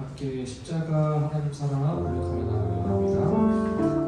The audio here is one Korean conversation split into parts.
함께 십자가 하나님 사랑 우리 감사하며 합니다.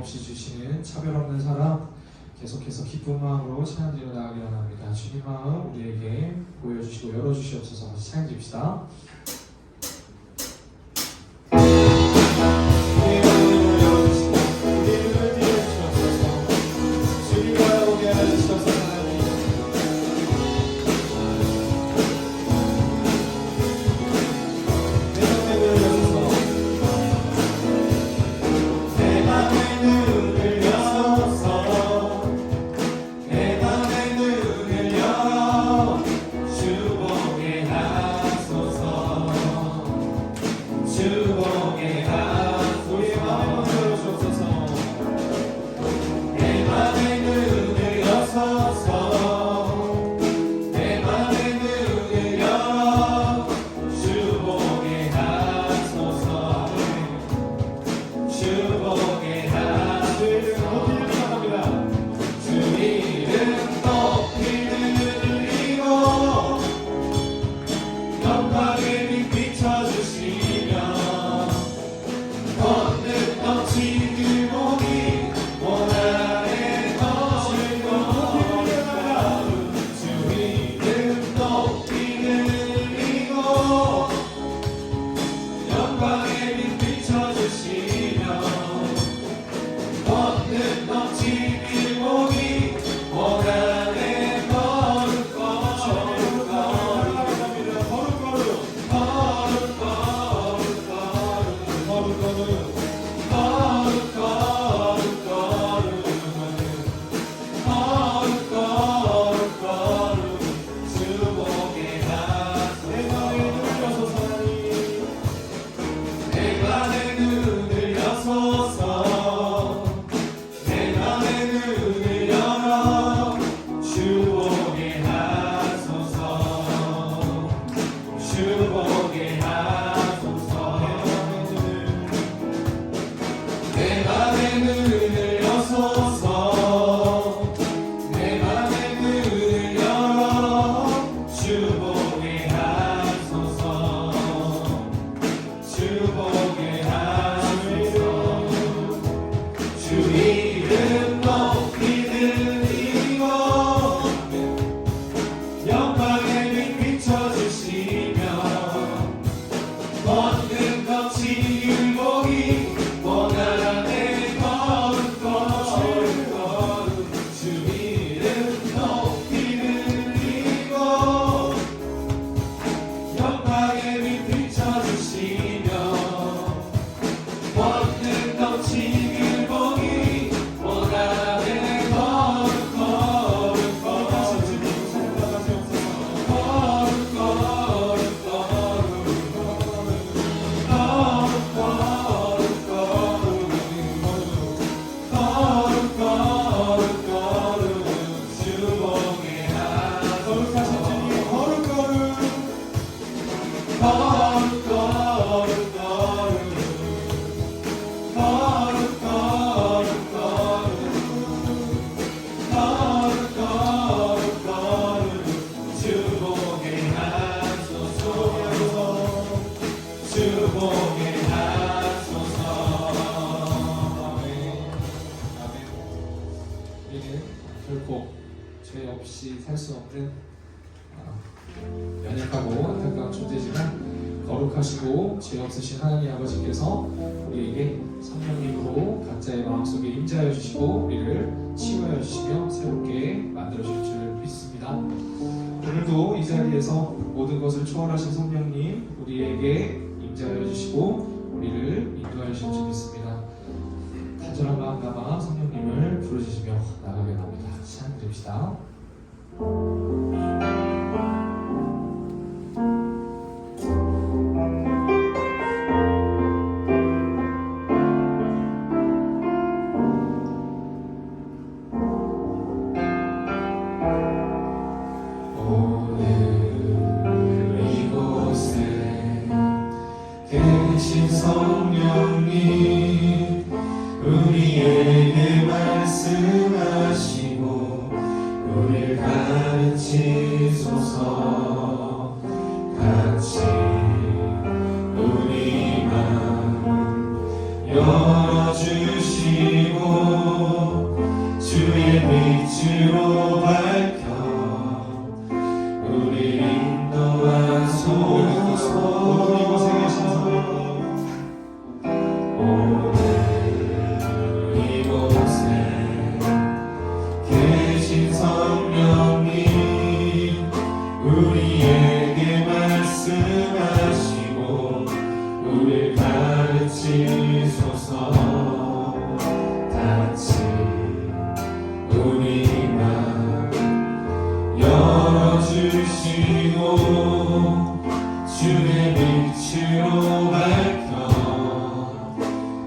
없이 주시는 차별 없는 사랑 계속해서 기쁜 마음으로 찬양드려 나가기 원합니다. 주님 마음 우리에게 보여주시고 열어주시옵소서. 같이 찬양드립시다. 결코 죄 없이 살 수 없는 연약하고 안타까운 존재지만 거룩하시고 죄 없으신 하나님 아버지께서 우리에게 성령님으로 각자의 마음속에 임재하여 주시고 우리를 치유하여 주시며 새롭게 만들어 주실 줄 믿습니다. 오늘도 이 자리에서 모든 것을 초월하신 성령님 우리에게 임재하여 주시고 우리를 인도하여 주실 줄 믿습니다. 간절한 마음 담아 성령님을 부르짖으며 나가게 합니다. 찬양드립시다. 계신 성령님 우리에게 말씀하시고 우리를 가르치소서. 같이 우리 마음 열어주시고 우릴 가르치소서. 같이 우리 맘 열어주시고 주의 빛으로 밝혀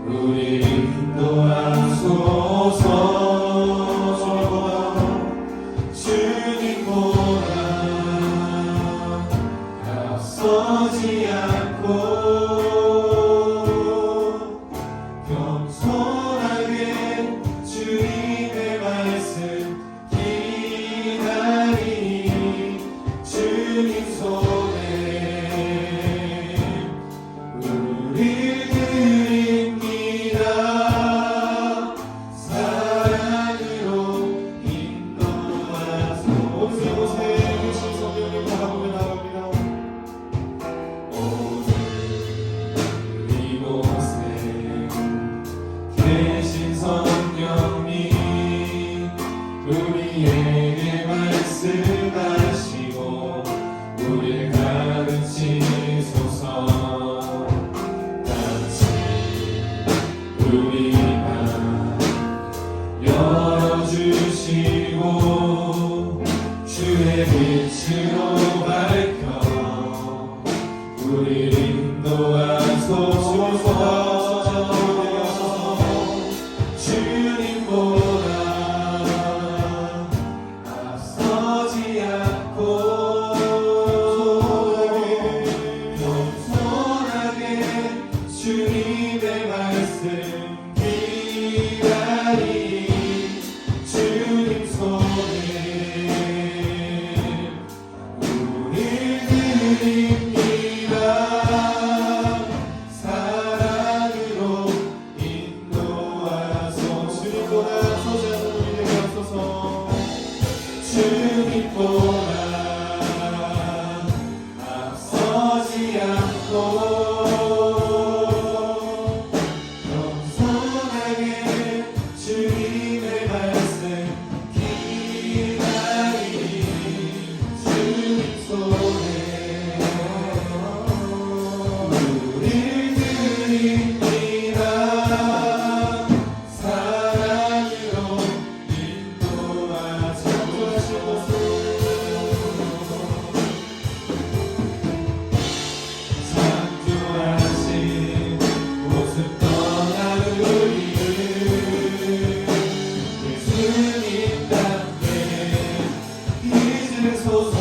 우리 인도하소서. 주님보다 앞서지 않고 겸손하게 주님의 말씀 기다리니 주님 손에 우릴 드립니다. 사랑으로 인도하소서. 오늘 이곳에 계신 성령님 바라보며 나갑니다. 오늘 이곳에 계신 성령님 우리에게 말씀하시고 우릴 가르치소서. 같이 우리 맘 열어주시고 주의 빛으로 밝혀 우릴 인도하소서. 주님보다 앞서지 않고 겸손하게 주님의 말씀 기다리니 주님 손에 우릴 드립니다. 사랑으로 인도하소서. 주님보다 앞서지 않는 우리에게 앞서서. 주님보다 앞서지 않고 겸손하게 주님의 말씀 기다리니 주님 손에 우릴 드립니다. 사랑으로 인도하소서. 창조하신 모습 떠나는 우리를 예수님답게 빚으소서.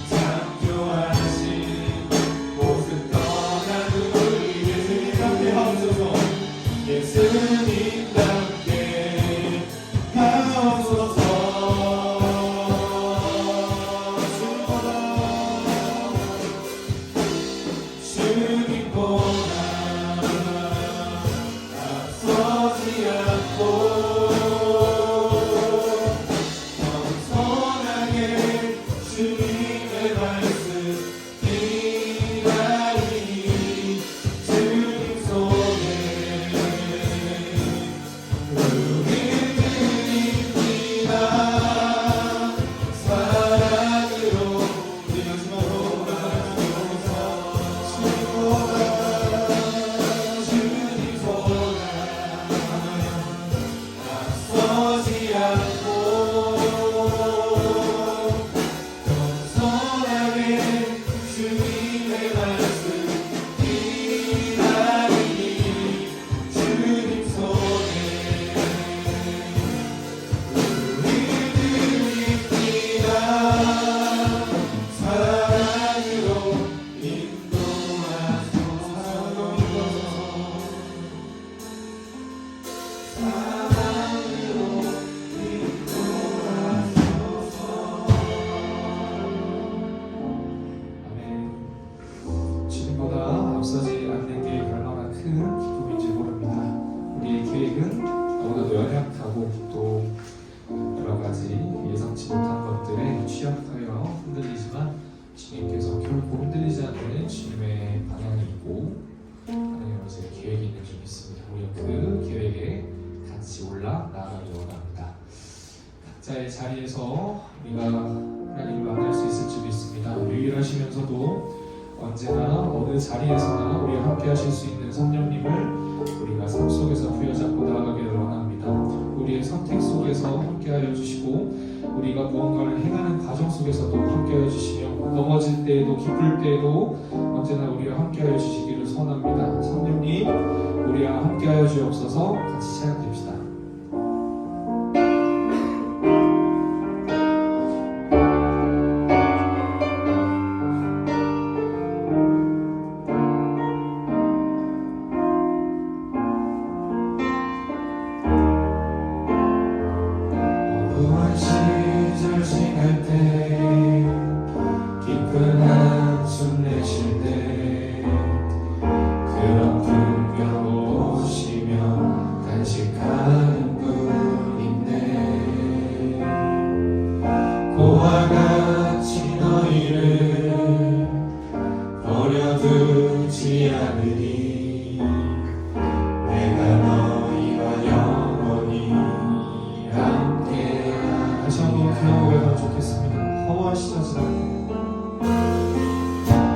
창조하신 모습 떠나는 우리를 예수님답게 하옵소서. 예수님답게 하옵소서. 주님보다 앞서지 않고 겸손하게 주님의 말씀 기다리니 주님 손에 우릴 드립니다. 사랑으로 우리 마지막으로 앞서지 않고 겸손하게 주님의 말씀 기다리니 주님 손에 우릴 드립니다. 사랑으로 인도하소서. 주님보다 앞서지 않는 게 얼마나 큰 기쁨인지 모릅니다. 우리의 계획은 너무나도 연약하고 또 여러 가지 예상치 못한 것들에 취약하여 흔들리지만 주님께서 결코 흔들리지 않는 주님의 방향이 있고 하나님의 계획이 있는 줄 믿습니다. 우리는 그 계획에 같이 올라 나아가기 원합니다. 각자의 자리에서 우리가 하나님을 만날 수 있을 줄 믿습니다. 우리 속에서도 언제나 어느 자리에서나 우리와 함께 하실 수 있는 성령님을 우리가 삶 속에서 부여잡고 나아가기를 원합니다. 우리의 선택 속에서 함께하여 주시고 우리가 무언가를 행하는 과정 속에서도 함께하여 주시며 넘어질 때에도 기쁠 때에도 언제나 우리와 함께하여 주시기를 소원합니다. 성령님 우리와 함께하여 주옵소서. 같이 찬양드립시다. 시절 지날 때 깊은 한숨 내쉴 때 그런 풍경 보시며 간직하는 분 있네. 고와 같이 너희를 버려두지 않으리. 내가 너희와 영원히 함께 다시 한번 그 노래가 좋겠습니다. 허무한 시절 지날 때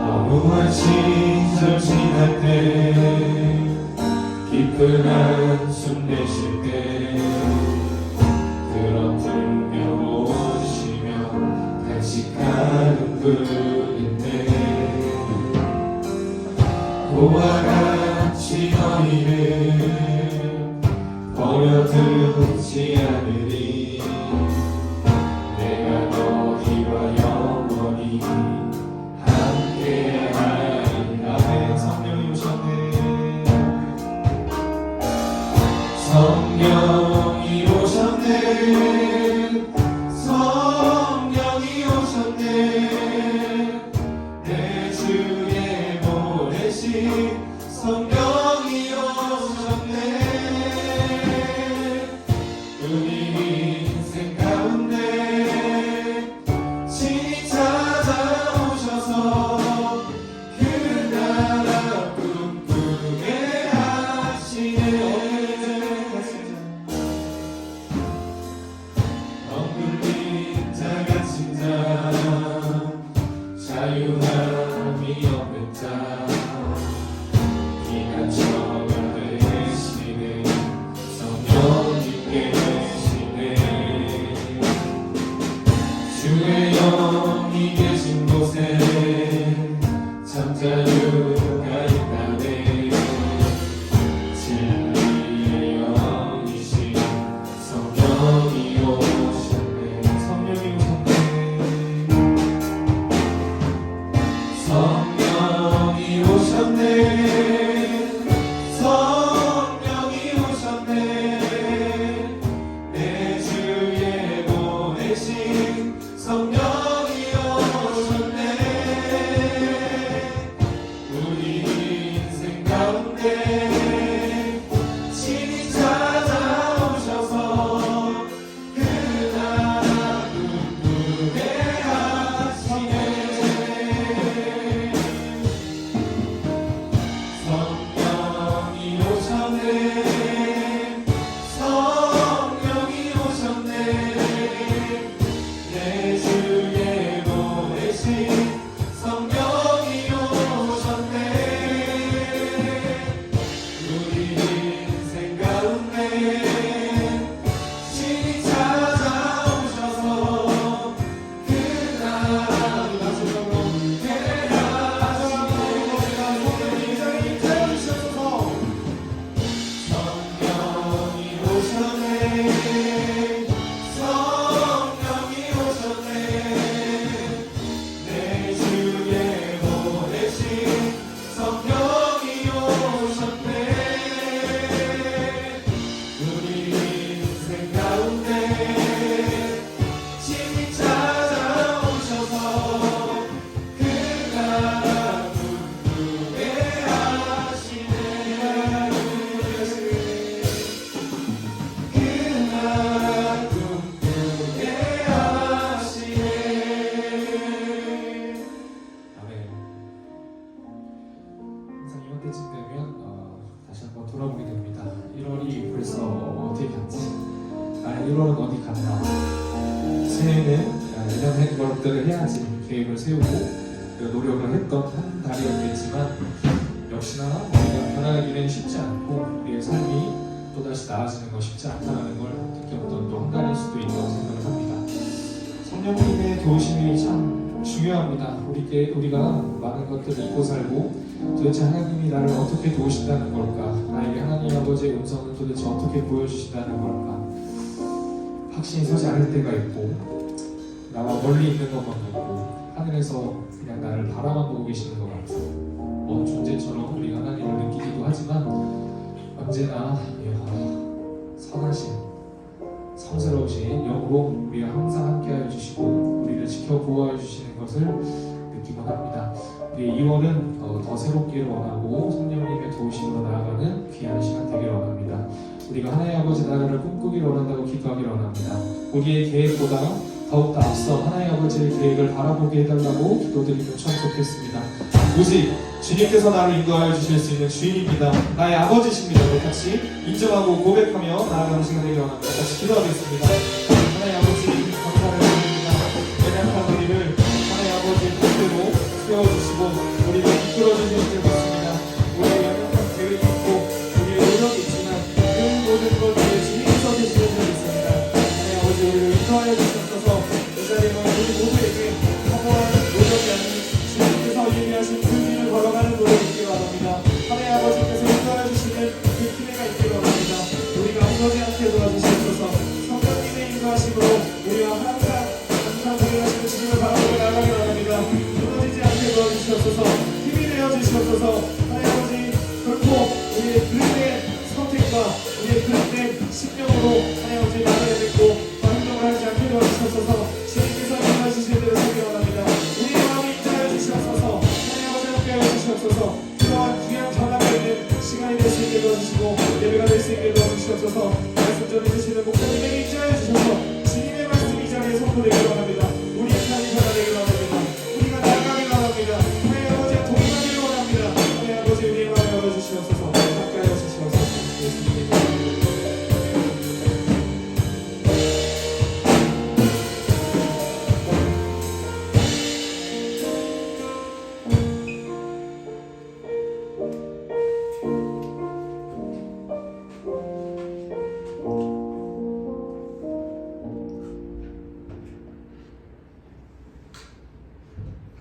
허무한 시절 지날 때 깊은 한숨 내쉴 때 그런 풍경 보시며 간직하는 분인데 고와 같이 너희를 버려두지 않으리. 내가 너희와 영원히 함께하리라. 아멘. 성령이 오셨네. 성령이 오셨네. 성령이 오셨네. 내 주에 보내신 성령이 오셨네. 우리 인생 가운데 친히 찾아오셔서 그 나라 꿈꾸게 하시네. 억눌린 자 갇힌 자 자유함이 없는 자 피난처가 되시네. 성령님 계시네. 주의 영이 계신 곳에 참 자유가 있다네. 진리의 영이신 성령이 오셨네. 성령이 오셨네. 성령이 오셨네. 성령이 오셨네. 내 주에 보내신 성령이 오셨네. 우리 인생 가운데 친히 찾아오셔서 그 나라 꿈꾸게 하시네. 성령이 오셨네. 성령이 오셨네. 내 주에 보내신 성령이 오셨네. 우리 인생 가운데 친히 찾아오셔서 그 나라 꿈꾸게 성령이 오셨네. 성령이 오셨네. 내 주에 보내신 성령이 오셨네. 우리 인생 가운데 친히 찾아오셔서 그 나라 꿈꾸게 하시네. 그 나라 꿈꾸게 하시네. 아멘. 항상 이맘때쯤 되면 다시 한번 돌아보게 됩니다. 1월이 벌써 어떻게 갔지? 1월은 어디 갔나? 새해는 이런 것들을 해야지 계획을 세우고 노력을 했던 한 달이었겠지만 역시나 우리가 변화하기는 쉽지 않고 우리의 삶이 또다시 나아지는 건 쉽지 않다는 걸 느꼈던 또 한 달일 수도 있다고 생각을 합니다. 성령님의 도우심이 참 중요합니다. 우리가 많은 것들을 잊고 살고 도대체 하나님이 나를 어떻게 도우신다는 걸까? 나에게 하나님 아버지의 음성은 도대체 어떻게 보여주신다는 걸까? 확신이 서지 않을 때가 있고 나와 멀리 있는 것만 같고 하늘에서 그냥 나를 바라만 보고 계시는 것 같은 먼 존재처럼 우리 하나님을 느끼기도 하지만 언제나 선하신 성스러우신 영으로 우리와 항상 함께하여 주시고 우리를 지켜 보호해 주시는 것을 느끼곤 합니다. 우리 2월은 더 새롭기를 원하고 성령님의 도우심으로 나아가는 귀한 시간 되기를 원합니다. 우리가 하나님 아버지 나라를 꿈꾸기를 원한다고 기도하기를 원합니다. 우리의 계획보다 더욱더 앞서 하나님 아버지의 계획을 바라보게 해달라고 기도드리면 참 좋겠습니다. 오직 주님께서 나를 인도하여 주실 수 있는 주인입니다. 나의 아버지십니다. 우리 같이 인정하고 고백하며 나아가는 시간 되기를 원합니다. 같이 기도하겠습니다. 하나님 아버지 감사를 드립니다. 연약한 우리를 하나님 아버지의 뜻대로 세워주시고 우리를 이끌어주시는 줄 믿습니다. 우리의 연약한 계획이 있고 우리의 노력이 있지만 그 모든 것들을 주님께서 계시는 줄 믿습니다. 하나님 아버지 우리를 인도하여 주셔서 이 자리에 우리 모두에게 허무한 노력이 아닌 주님께서 예비하신 그 길을 걸어가는 노력이 있기를 바랍니다. 하나님 아버지께서 인도하여 주시는 그 기회가 있기를 바랍니다. 우리가 무너지 않게 도와주시옵소서. 성령님의 인도하심으로 우리와 항상 동행하시는 주님을 바라보고 나아가기 바랍니다. 무너지지 않게 도와주시옵소서. 힘이 되어 주시옵소서. 하나님 아버지 결코 우리의 그릇된 선택과 우리의 그릇된 신령으로 하나님 아버지 나를 믿고 행동을 하지 않게 도와주시옵소서. 주님께서 인도해 주실 대로 살기 원합니다. 우리의 마음을 인도하여 주시옵소서. 하나님 아버지 함께하여 주시옵소서. 그러한 귀한 전화가 있는 시간이 될 수 있게 도와주시고 예배가 될 수 있게 도와주시옵소서. 말씀 전해주시는 목사님에게 인도하여 주셔서 주님의 말씀 이 자리에 선포되기를 원합니다. 우리의 삶이 변화되기를 원합니다. 우리가 나아가기를 원합니다. 하나님 아버지 동행하기를 원합니다. 하나님 아버지 우리의 마음을 열어주시옵소서. 함께하여 주시옵소서. 예수님의 이름으로.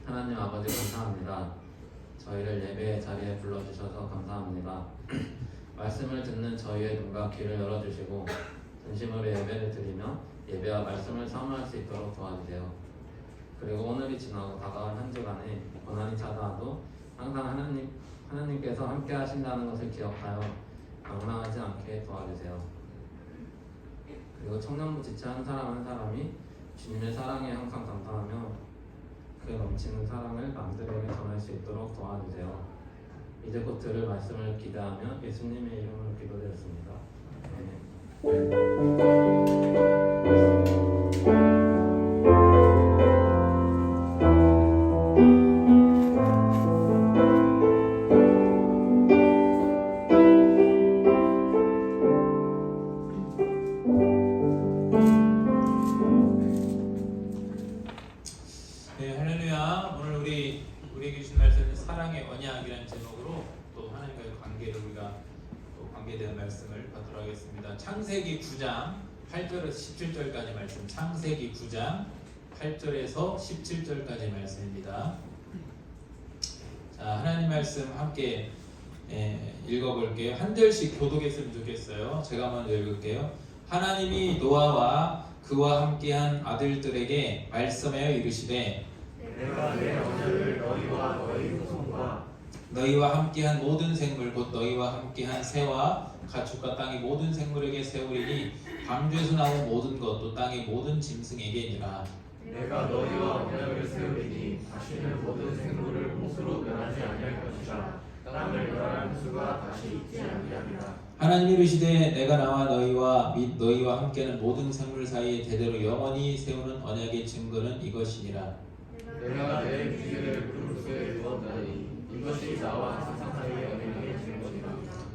하나님 아버지 감사합니다. 저희를 예배의 자리에 불러주셔서 감사합니다. 말씀을 듣는 저희의 눈과 귀를 열어주시고 진심으로 예배를 드리며 예배와 말씀을 사모할 수 있도록 도와주세요. 그리고 오늘이 지나고 다가올 한 주간에 고난이 찾아와도 항상 하나님께서 함께 하신다는 것을 기억하여 방황하지 않게 도와주세요. 그리고 청년부 지체 한 사람 한 사람이 주님의 사랑에 항상 감사하며 그 넘치는 사랑을 남들에게 전할 수 있도록 도와주세요. 이제 곧 들을 말씀을 기대하며 예수님의 이름으로 기도드렸습니다. 네, 할렐루야. 오늘 우리에게 주신 말씀은 사랑의 언약이라는 제목으로 또 하나님과의 관계를 우리가 또 관계에 대한 말씀을 받도록 하겠습니다. 창세기 9장 8절에서 17절까지 말씀. 창세기 9장 8절에서 17절까지 말씀입니다. 자, 하나님 말씀 함께 읽어볼게요. 한 절씩 교독했으면 좋겠어요. 제가 먼저 읽을게요. 하나님이 노아와 그와 함께한 아들들에게 말씀하여 이르시되 내가 내 언약을 너희와 너희 후손과 너희와 함께한 모든 생물 곧 너희와 함께한 새와 가축과 땅의 모든 생물에게 세우리니 방주에서 나온 모든 것 또 땅의 모든 짐승에게니라. 내가 너희와 언약을 세우리니 다시는 모든 생물을 못으로 멸하지 아니할 것이라. 땅을 멸하는 수가 다시 있지 아니하리라. 하나님이 이르시되 내가 나와 너희와 및 너희와 함께하는 모든 생물 사이에 대대로 영원히 세우는 언약의 증거는 이것이니라. 내가 내 무지개를 구름 속에 두었다니 이것이 나와 세상 사이의 언약의 증거니라.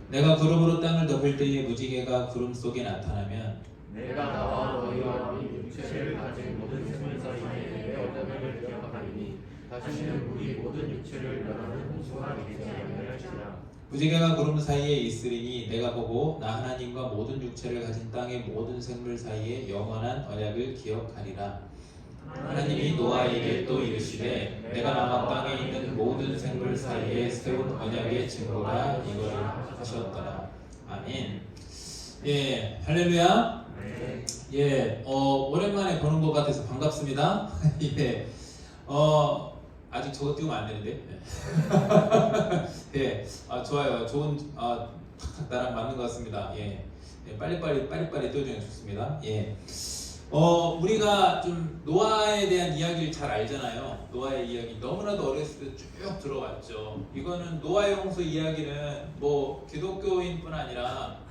내가 구름으로 땅을 덮을 때에 무지개가 구름 속에 나타나면 내가 나와 너희와 및 육체를 가진 모든 생물 사이에 내 언약을 기억하리니 다시는 우리 모든 육체를 멸하는 홍수가 있지 아니할지라. 무지개가 구름 사이에 있으리니 내가 보고 나 하나님과 모든 육체를 가진 땅의 모든 생물 사이에 영원한 언약을 기억하리라. 하나님이 노아에게 또 이르시되 내가 남은 땅에 있는 모든 생물 사이에 세운 언약의 증거가 이거라 하셨더라. 아멘. 예, 할렐루야. 네. 예, 오랜만에 보는 것 같아서 반갑습니다. 예, 아직 저거 띄우면 안 되는데. 예, 좋아요. 좋은, 탁탁 나랑 맞는 것 같습니다. 예, 빨리빨리 띄워주면 좋습니다. 예, 우리가 좀 노아에 대한 이야기를 잘 알잖아요. 노아의 이야기 너무나도 어렸을 때 쭉 들어왔죠. 이거는 노아의 홍수 이야기는 뭐 기독교인뿐 아니라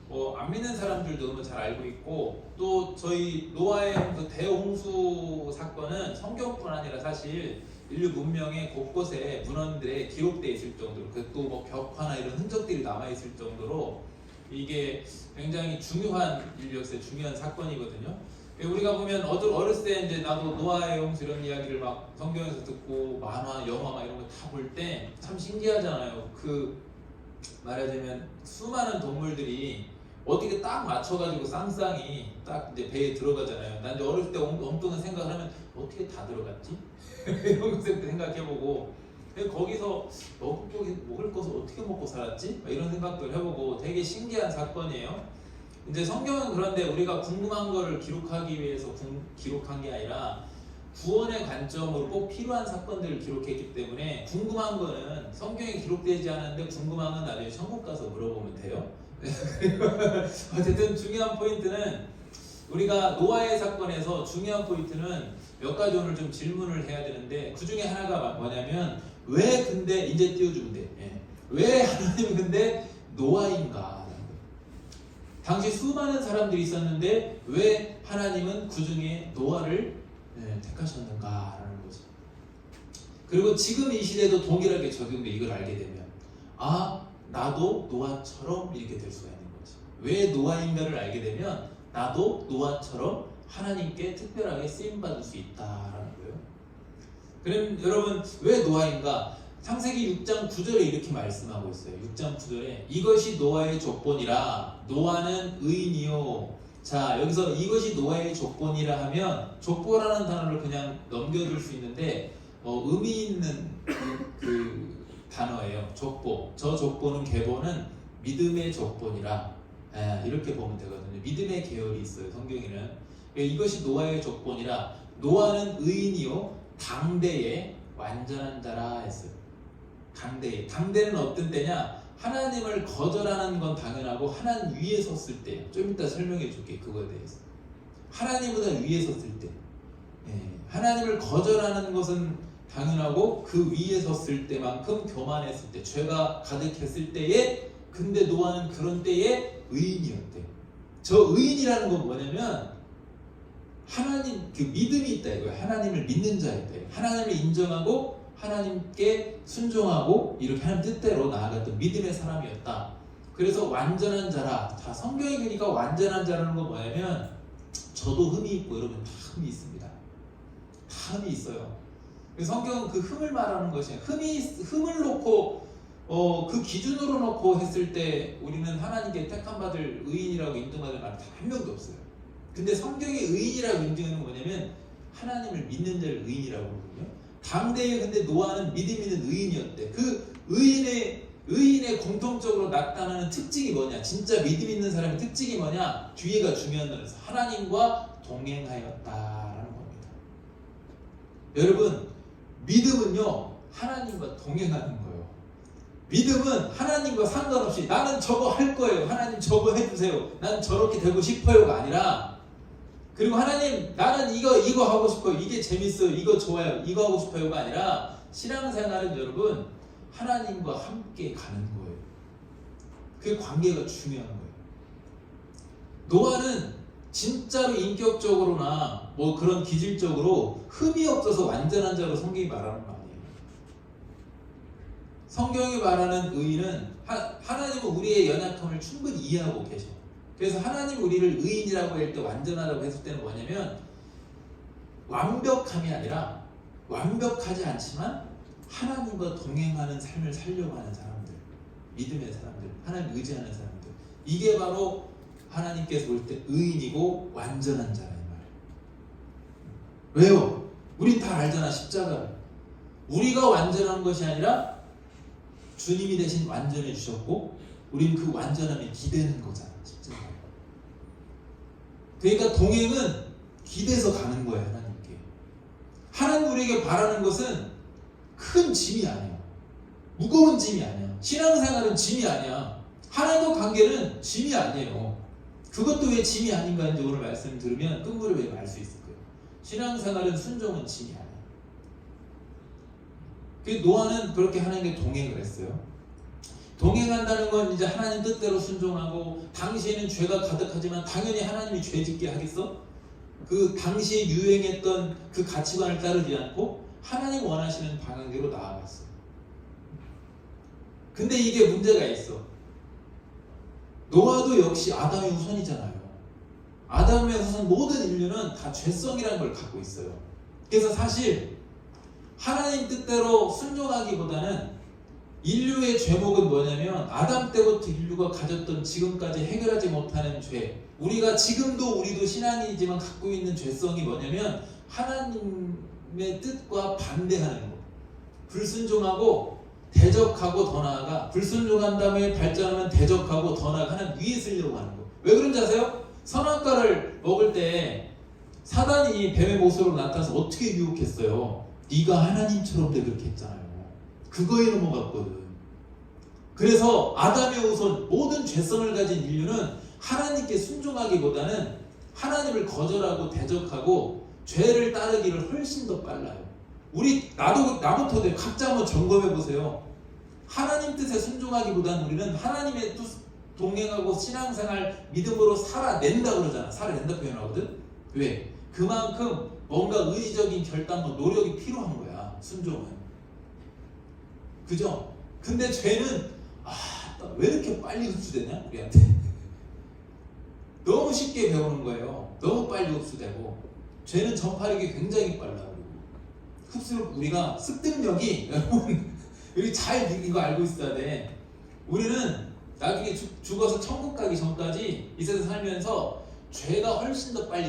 뭐 안 믿는 사람들도 너무 잘 알고 있고, 또 저희 노아의 홍수 대홍수 사건은 성경뿐 아니라 사실 인류 문명의 곳곳에 문헌들에 기록되어 있을 정도로, 또 뭐 벽화나 이런 흔적들이 남아 있을 정도로 이게 굉장히 중요한 인류 역사의 중요한 사건이거든요. 우리가 보면 어렸을 때 이제 나도 노아의 홍수 이런 이야기를 막 성경에서 듣고 만화, 영화 막 이런 거 다 볼 때 참 신기하잖아요. 그 말하자면 수많은 동물들이 어떻게 딱 맞춰가지고 쌍쌍이 딱 이제 배에 들어가잖아요. 난 이제 어렸을 때 엉뚱한 생각을 하면 어떻게 다 들어갔지? 이런 거 생각해보고, 거기서 먹을 것을 어떻게 먹고 살았지? 이런 생각들 해보고 되게 신기한 사건이에요. 이제 성경은 그런데 우리가 궁금한 거를 기록하기 위해서 기록한 게 아니라 구원의 관점으로 꼭 필요한 사건들을 기록했기 때문에 궁금한 거는 성경에 기록되지 않았는데 궁금한 건 나중에 천국 가서 물어보면 돼요. 어쨌든 중요한 포인트는 우리가 노아의 사건에서 중요한 포인트는 몇 가지 오늘 좀 질문을 해야 되는데, 그 중에 하나가 뭐냐면 왜 근데 이제 띄워주면 돼. 예. 왜 하나님은 근데 노아인가? 당시 수많은 사람들이 있었는데 왜 하나님은 그 중에 노아를 택하셨는가라는 거죠. 그리고 지금 이 시대도 동일하게 적용돼. 이걸 알게 되면 나도 노아처럼 이렇게 될 수가 있는 거죠. 왜 노아인가를 알게 되면 나도 노아처럼 하나님께 특별하게 쓰임받을 수 있다라는 거예요. 그럼 여러분 왜 노아인가? 창세기 6장 9절에 이렇게 말씀하고 있어요. 6장 9절에 이것이 노아의 조건이라 노아는 의인이요. 자, 여기서 이것이 노아의 조건이라 하면 족보라는 단어를 그냥 넘겨줄 수 있는데 의미 있는 그 단어예요. 족보. 저 족보는 계보는 믿음의 족본이라 이렇게 보면 되거든요. 믿음의 계열이 있어요. 성경에는. 이것이 노아의 족본이라 노아는 의인이요 당대에 완전한 자라 했어요. 당대는 어떤 때냐? 하나님을 거절하는 건 당연하고 하나님 위에 섰을 때, 좀 이따 설명해 줄게. 그거에 대해서. 하나님보다 위에 섰을 때, 하나님을 거절하는 것은 당연하고 그 위에 섰을 때만큼 교만했을 때, 죄가 가득했을 때에, 근데 노아는 그런 때에 의인이었대요. 저 의인이라는 건 뭐냐면 하나님 그 믿음이 있다 이거예요. 하나님을 믿는 자였다. 하나님을 인정하고 하나님께 순종하고 이렇게 하나님 뜻대로 나아갔던 믿음의 사람이었다. 그래서 완전한 자라. 자, 성경에 보니까 완전한 자라는 건 뭐냐면 저도 흠이 있고 여러분 다 흠이 있습니다. 다 흠이 있어요. 성경은 그 흠을 말하는 것이에요. 흠을 놓고 그 기준으로 놓고 했을 때 우리는 하나님께 택함받을 의인이라고 인정받을 말 단 한 명도 없어요. 근데 성경의 의인이라고 인정하는 건 뭐냐면 하나님을 믿는 자를 의인이라고 하거든요. 당대에 근데 노아는 믿음 있는 의인이었대. 그 의인의 공통적으로 나타나는 특징이 뭐냐? 진짜 믿음 있는 사람의 특징이 뭐냐? 뒤에가 중요한 거라서 하나님과 동행하였다라는 겁니다. 여러분, 믿음은요 하나님과 동행하는 거예요. 믿음은 하나님과 상관없이 나는 저거 할 거예요. 하나님 저거 해주세요. 나는 저렇게 되고 싶어요가 아니라, 그리고 하나님 나는 이거 하고 싶어요. 이게 재밌어요. 이거 좋아요. 이거 하고 싶어요가 아니라 신앙생활은 여러분 하나님과 함께 가는 거예요. 그 관계가 중요한 거예요. 노아는 진짜로 인격적으로나 뭐 그런 기질적으로 흠이 없어서 완전한 자로 성경이 말하는 거 아니에요. 성경이 말하는 의인은 하나님은 우리의 연약함을 충분히 이해하고 계셔. 그래서 하나님 우리를 의인이라고 할 때 완전하다고 했을 때는 뭐냐면 완벽함이 아니라 완벽하지 않지만 하나님과 동행하는 삶을 살려고 하는 사람들, 믿음의 사람들, 하나님 의지하는 사람들, 이게 바로 하나님께서 볼 때 의인이고 완전한 자라 이 말이에요. 왜요? 우린 다 알잖아. 십자가 우리가 완전한 것이 아니라 주님이 대신 완전해 주셨고 우린 그 완전함에 기대는 거잖아. 십자가. 그러니까 동행은 기대서 가는 거예요. 하나님께. 하나님 우리에게 바라는 것은 큰 짐이 아니야. 무거운 짐이 아니야. 신앙생활은 짐이 아니야. 하나님과 관계는 짐이 아니에요. 그것도 왜 짐이 아닌가 이제 오늘 말씀 들으면 끝물을 왜 알 수 있을 거예요. 신앙생활은 순종은 짐이 아니야. 그 노아는 그렇게 하나님께 동행을 했어요. 동행한다는 건 이제 하나님 뜻대로 순종하고 당시에는 죄가 가득하지만 당연히 하나님이 죄 짓게 하겠어? 그 당시에 유행했던 그 가치관을 따르지 않고 하나님 원하시는 방향대로 나아갔어. 근데 이게 문제가 있어. 노아도 역시 아담의 후손이잖아요. 아담의 후손 모든 인류는 다 죄성이라는 걸 갖고 있어요. 그래서 사실 하나님 뜻대로 순종하기보다는 인류의 죄목은 뭐냐면 아담 때부터 인류가 가졌던 지금까지 해결하지 못하는 죄, 우리가 지금도 우리도 신앙이지만 갖고 있는 죄성이 뭐냐면 하나님의 뜻과 반대하는 거. 불순종하고 대적하고 더 나아가, 불순종한 다음에 발전하면 대적하고 더 나아가 하나님 위에 쓰려고 하는 거. 왜 그런지 아세요? 선악과를 먹을 때 사단이 뱀의 모습으로 나타나서 어떻게 유혹했어요? 네가 하나님처럼 돼 그렇게 했잖아요. 그거에 넘어갔거든. 그래서 아담의 후손 모든 죄성을 가진 인류는 하나님께 순종하기보다는 하나님을 거절하고 대적하고 죄를 따르기를 훨씬 더 빨라요. 나부터 각자 한번 점검해 보세요. 하나님 뜻에 순종하기보다는 우리는 하나님의 뜻 동행하고 신앙생활 믿음으로 살아낸다 그러잖아. 살아낸다 표현하거든. 왜? 그만큼 뭔가 의지적인 결단과 노력이 필요한 거야. 순종은. 그죠? 근데 죄는 왜 이렇게 빨리 흡수되냐? 우리한테. 너무 쉽게 배우는 거예요. 너무 빨리 흡수되고. 죄는 전파력이 굉장히 빨라. 우리가 습득력이 여러분 우리 잘 이거 알고 있어야 돼. 우리는 나중에 죽어서 천국 가기 전까지 이 세상 살면서 죄가 훨씬 더 빨리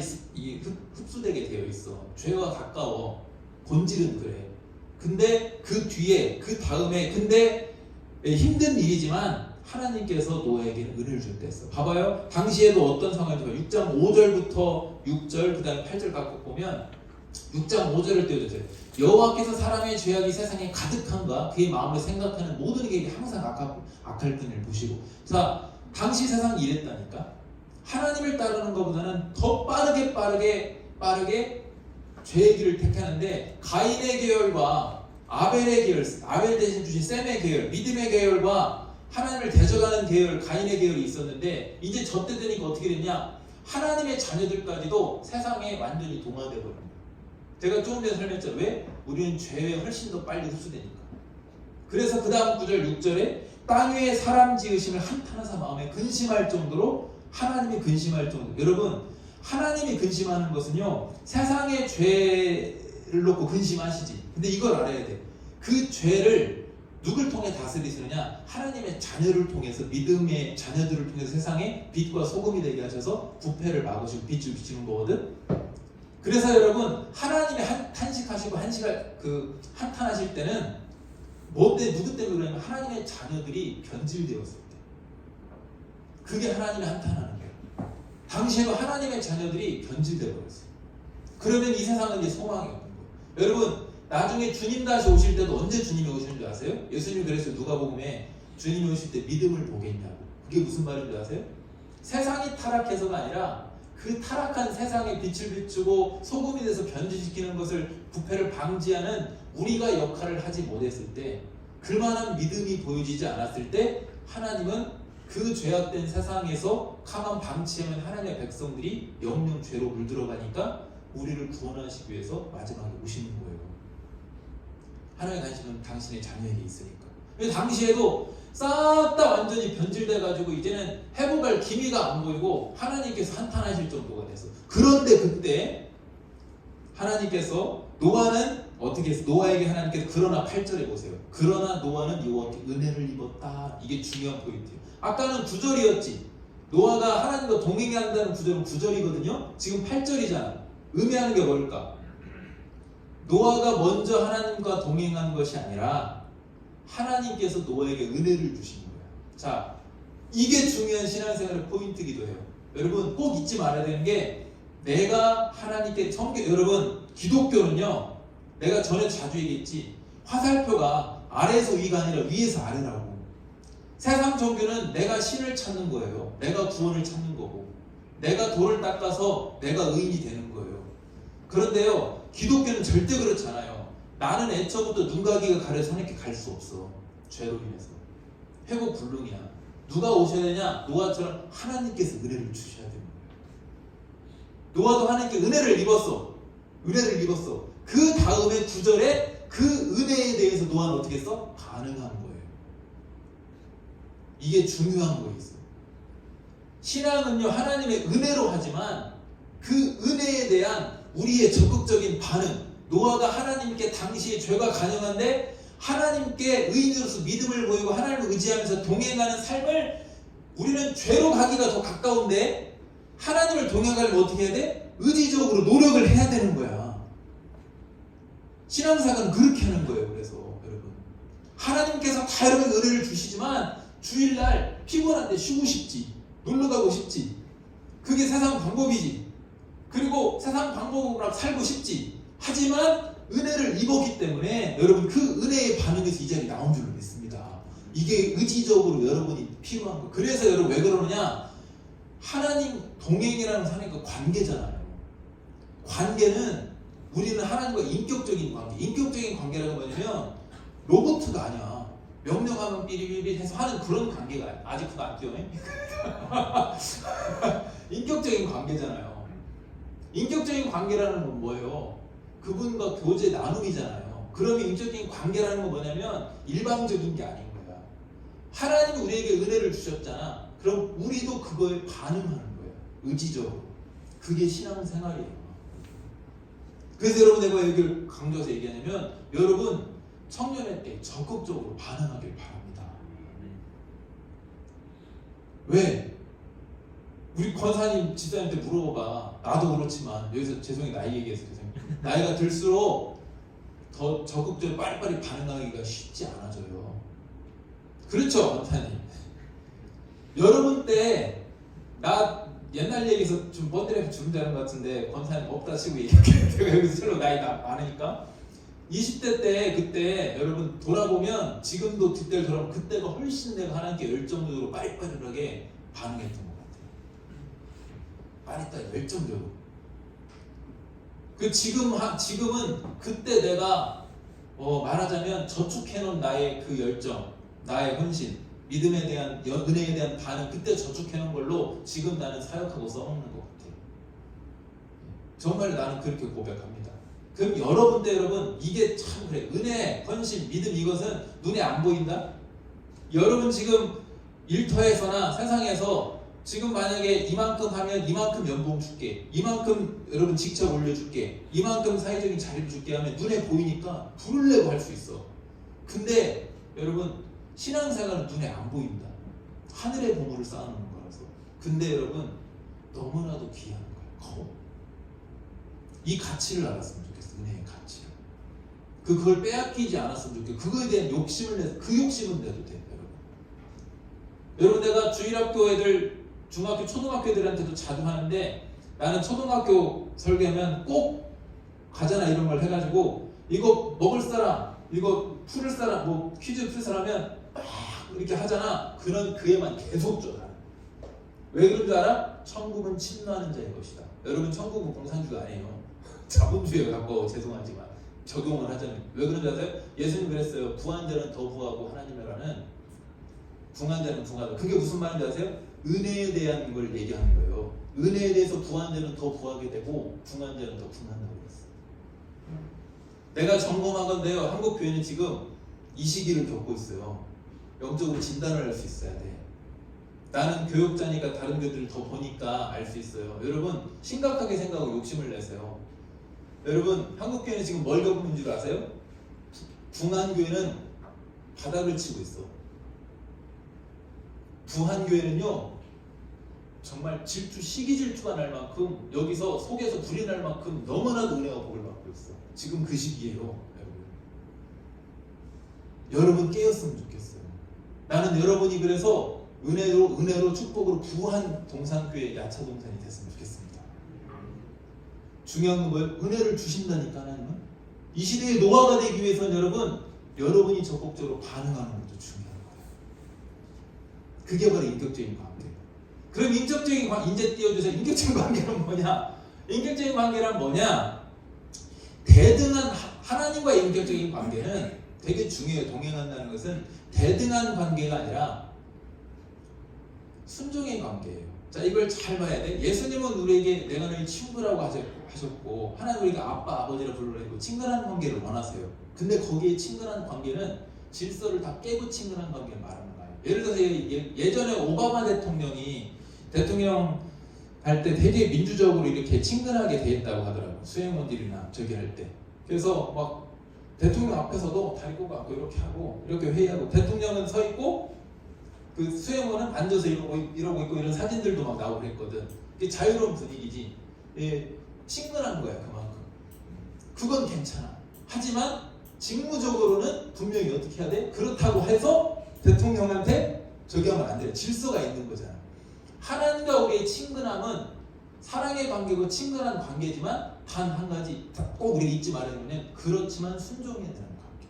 흡수되게 되어 있어. 죄와 가까워. 본질은 그래. 근데 그 뒤에 그 다음에 근데 힘든 일이지만 하나님께서 노아에게 은혜를 줄 때 했어. 봐봐요. 당시에도 어떤 상황이었어요. 6장 5절부터 6절 그 다음에 8절 갖고 보면 6장 5절을 띄워주세요. 여호와께서 사람의 죄악이 세상에 가득한가 그의 마음을 생각하는 모든 이에게 항상 악할 뿐을 보시고. 자, 당시 세상이 이랬다니까. 하나님을 따르는 것보다는 더 빠르게 죄의 길을 택하는데 가인의 계열과 아벨의 계열, 아벨 대신 주신 셈의 계열, 믿음의 계열과 하나님을 대적하는 계열, 가인의 계열이 있었는데 이제 저때 되니까 어떻게 됐냐? 하나님의 자녀들까지도 세상에 완전히 동화되어 버립니다. 제가 조금 전에 설명했죠. 왜? 우리는 죄에 훨씬 더 빨리 흡수되니까. 그래서 그 다음 9절 6절에 땅 위에 사람 지으심을 한탄하사 마음에 근심할 정도로 하나님이 근심할 정도. 여러분, 하나님이 근심하는 것은요 세상의 죄를 놓고 근심하시지. 근데 이걸 알아야 돼. 그 죄를 누굴 통해 다스리시느냐? 하나님의 자녀를 통해서, 믿음의 자녀들을 통해서 세상에 빛과 소금이 되게 하셔서 부패를 막으시고 빛을 비추는 거거든. 그래서 여러분, 하나님이 탄식하시고 한탄하실 때는 누구 때문에 그러냐면 하나님의 자녀들이 변질되었을 때. 그게 하나님의 한탄하는 거예요. 당시에도 하나님의 자녀들이 변질되어 버렸어요. 그러면 이 세상은 이제 소망이 없는 거예요. 여러분, 나중에 주님 다시 오실 때도 언제 주님이 오시는 줄 아세요? 예수님이 그랬어요. 누가복음에 주님이 오실 때 믿음을 보겠냐고. 그게 무슨 말인 줄 아세요? 세상이 타락해서가 아니라 그 타락한 세상에 빛을 비추고 소금이 돼서 변질시키는 것을, 부패를 방지하는 우리가 역할을 하지 못했을 때, 그만한 믿음이 보여지지 않았을 때 하나님은 그 죄악된 세상에서 가만 방치하면 하나님의 백성들이 영영 죄로 물들어가니까 우리를 구원하시기 위해서 마지막에 오시는 거예요. 하나님의 관심은 당신의 자녀에게 있으니까. 당시에도 싹 다 완전히 변질돼가지고 이제는 회복할 기미가 안 보이고 하나님께서 한탄하실 정도가 됐어. 그런데 그때 하나님께서 노아는 어떻게 했어? 노아에게 하나님께서 그러나 8절에 보세요. 그러나 노아는 여호와께 은혜를 입었다. 이게 중요한 포인트예요. 아까는 9절이었지. 노아가 하나님과 동행한다는 구절은 9절이거든요. 지금 8절이잖아. 의미하는 게 뭘까? 노아가 먼저 하나님과 동행한 것이 아니라 하나님께서 노아에게 은혜를 주신 거예요. 자, 이게 중요한 신앙생활의 포인트이기도 해요. 여러분 꼭 잊지 말아야 되는 게 내가 하나님께 여러분 기독교는요, 내가 전에 자주 얘기했지, 화살표가 아래에서 위가 아니라 위에서 아래라고. 세상 종교는 내가 신을 찾는 거예요. 내가 구원을 찾는 거고, 내가 돌을 닦아서 내가 의인이 되는 거예요. 그런데요, 기독교는 절대 그렇지 않아요. 나는 애초부터 눈가기가 가려서 하나님께 갈 수 없어. 죄로 인해서. 회복 불능이야. 누가 오셔야 되냐? 노아처럼 하나님께서 은혜를 주셔야 되는 거예요. 노아도 하나님께 은혜를 입었어. 은혜를 입었어. 그 다음에 9절에 그 은혜에 대해서 노아는 어떻게 했어? 반응한 거예요. 이게 중요한 거였어요. 신앙은요, 하나님의 은혜로 하지만 그 은혜에 대한 우리의 적극적인 반응, 노아가 하나님께 당시에 죄가 간영한데 하나님께 의인으로서 믿음을 보이고 하나님을 의지하면서 동행하는 삶을, 우리는 죄로 가기가 더 가까운데 하나님을 동행하려면 어떻게 해야 돼? 의지적으로 노력을 해야 되는 거야. 신앙생활은 그렇게 하는 거예요. 그래서 여러분, 하나님께서 다 여러분에게 은혜를 주시지만 주일날 피곤한데 쉬고 싶지, 놀러 가고 싶지, 그게 세상 방법이지, 그리고 세상 방법으로 살고 싶지. 하지만 은혜를 입었기 때문에 여러분 그 은혜의 반응에서 이 자리에 나온 줄로 믿습니다. 이게 의지적으로 여러분이 필요한 거예요. 그래서 여러분 왜 그러느냐? 하나님 동행이라는 하나님과 관계잖아요. 관계는 우리는 하나님과 인격적인 관계. 인격적인 관계라는 뭐냐면 로봇가 아니야. 명령하면 삐리삐리 해서 하는 그런 관계가 아니야. 아직 그거 안 뛰어네? 인격적인 관계잖아요. 인격적인 관계라는 건 뭐예요? 그분과 교제 나눔이잖아요. 그러면 인격적인 관계라는 건 뭐냐면 일방적인 게 아닌 거야. 하나님이 우리에게 은혜를 주셨잖아. 그럼 우리도 그거에 반응하는 거예요. 의지적으로. 그게 신앙생활이에요. 그래서 여러분 내가 여기를 강조해서 얘기하냐면, 여러분 청년회 때 적극적으로 반응하길 바랍니다. 왜? 우리 권사님 집사님한테 물어봐. 나도 그렇지만 여기서 죄송해요, 나이 얘기해서 죄송해요. 나이가 들수록 더 적극적으로 빨리빨리 반응하기가 쉽지 않아져요. 그렇죠, 권사님? 여러분 때 나 옛날 얘기에서 좀 번들에서 주름자는 것 같은데 권사님 없다 치고 얘기할게요. 제가 여기서 별로 나이 많으니까 20대 때 그때 여러분 돌아보면, 지금도 그때를 돌아보면 그때가 훨씬 내가 하나님께 열정적으로 빠릿빠릿하게 반응했던 것 같아요. 빠릿빠릿 열정적으로. 지금은 그때 내가 말하자면 저축해놓은 나의 그 열정, 나의 헌신, 믿음에 대한 은혜에 대한 반응, 그때 저축해놓은 걸로 지금 나는 사역하고 써먹는 것 같아요. 정말 나는 그렇게 고백합니다. 그럼 여러분 때 여러분 이게 참 그래. 은혜, 헌신, 믿음, 이것은 눈에 안 보인다? 여러분 지금 일터에서나 세상에서 지금 만약에 이만큼 하면 이만큼 연봉 줄게, 이만큼 여러분 직접 올려줄게, 이만큼 사회적인 자리를 줄게 하면 눈에 보이니까 불을 내고 할 수 있어. 근데 여러분 신앙생활은 눈에 안 보인다. 하늘의 보물을 쌓아놓는 거라서. 근데 여러분 너무나도 귀한 거예요. 이 가치를 알았으면 좋겠어. 은혜의 가치를. 그걸 빼앗기지 않았으면 좋겠어. 그거에 대한 욕심을 내서, 그 욕심은 내도 돼. 여러분 내가 주일학교 애들, 중학교, 초등학교 애들한테도 자주 하는데, 나는 초등학교 설계하면 꼭 가잖아. 이런 걸 해가지고 이거 먹을 사람, 이거 풀을 사람, 뭐 퀴즈 풀 사람은 막 이렇게 하잖아. 그런 그애만 계속 줘. 왜 그런 줄 알아? 천국은 침노하는 자의 것이다. 여러분 천국은 공산주의가 아니에요. 자본주의에 가까워. 죄송하지만 적용을 하자면 왜 그런 줄 아세요? 예수님 그랬어요. 부한 자는 더 부하고 하나님 나라는 붕한 자는 붕하다. 그게 무슨 말인지 아세요? 은혜에 대한 걸 얘기하는 거예요. 은혜에 대해서 부한 자는 더 부하게 되고 붕한 자는 더 붕한다고 그랬어요. 내가 점검한 건데요, 한국 교회는 지금 이 시기를 겪고 있어요. 영적으로 진단을 할 수 있어야 돼. 나는 교육자니까 다른 교들을 더 보니까 알 수 있어요. 여러분 심각하게 생각하고 욕심을 내세요. 여러분 한국교회는 지금 뭘 겪고 있는 줄 아세요? 붕한교회는 바닥을 치고 있어. 부한교회는요 정말 질투, 시기질투가 날 만큼 여기서 속에서 불이 날 만큼 너무나도 은혜와 복을 받고 있어. 지금 그 시기예요. 여러분 깨었으면 좋겠어요. 나는 여러분이 그래서 은혜로 축복으로 부한 동산교회 야차 동산이 됐으면 좋겠습니다. 중요한 건 뭐예요? 은혜를 주신다니까 하나님은. 이 시대에 노아가 되기 위해서는 여러분이 적극적으로 반응하는 것도 중요한 거예요. 그게 바로 인격적인 관계예요. 그럼 인격적인 관계, 이제 띄워주세요. 인격적인 관계는 뭐냐? 인격적인 관계란 뭐냐? 대등한 하나님과의 인격적인 관계는 되게 중요해요. 동행한다는 것은 대등한 관계가 아니라 순종의 관계예요. 자, 이걸 잘 봐야 돼. 예수님은 우리에게 내가 너희 친구라고 하셨고 하나님 우리가 아빠, 아버지라 부르고 친근한 관계를 원하세요. 근데 거기에 친근한 관계는 질서를 다 깨고 친근한 관계를 말하는 거예요. 예를 들어서 예전에 오바마 대통령이 대통령 할 때 되게 민주적으로 이렇게 친근하게 대했다고 하더라고요. 수행원들이나 저기 할 때. 그래서 막 대통령 앞에서도 다리 꼬고 앉고 이렇게 하고 이렇게 회의하고 대통령은 서 있고 그 수행원은 앉아서 이러고 있고 이런 사진들도 막 나오고 그랬거든. 이게 자유로운 분위기지. 예, 친근한 거야 그만큼. 그건 괜찮아. 하지만 직무적으로는 분명히 어떻게 해야 돼? 그렇다고 해서 대통령한테 저기 하면 안 돼. 질서가 있는 거잖아. 하나님과 우리의 친근함은 사랑의 관계고 친근한 관계지만 단 한 가지 꼭 우리가 잊지 말아야 되는 건 그렇지만 순종해야 되는 관계.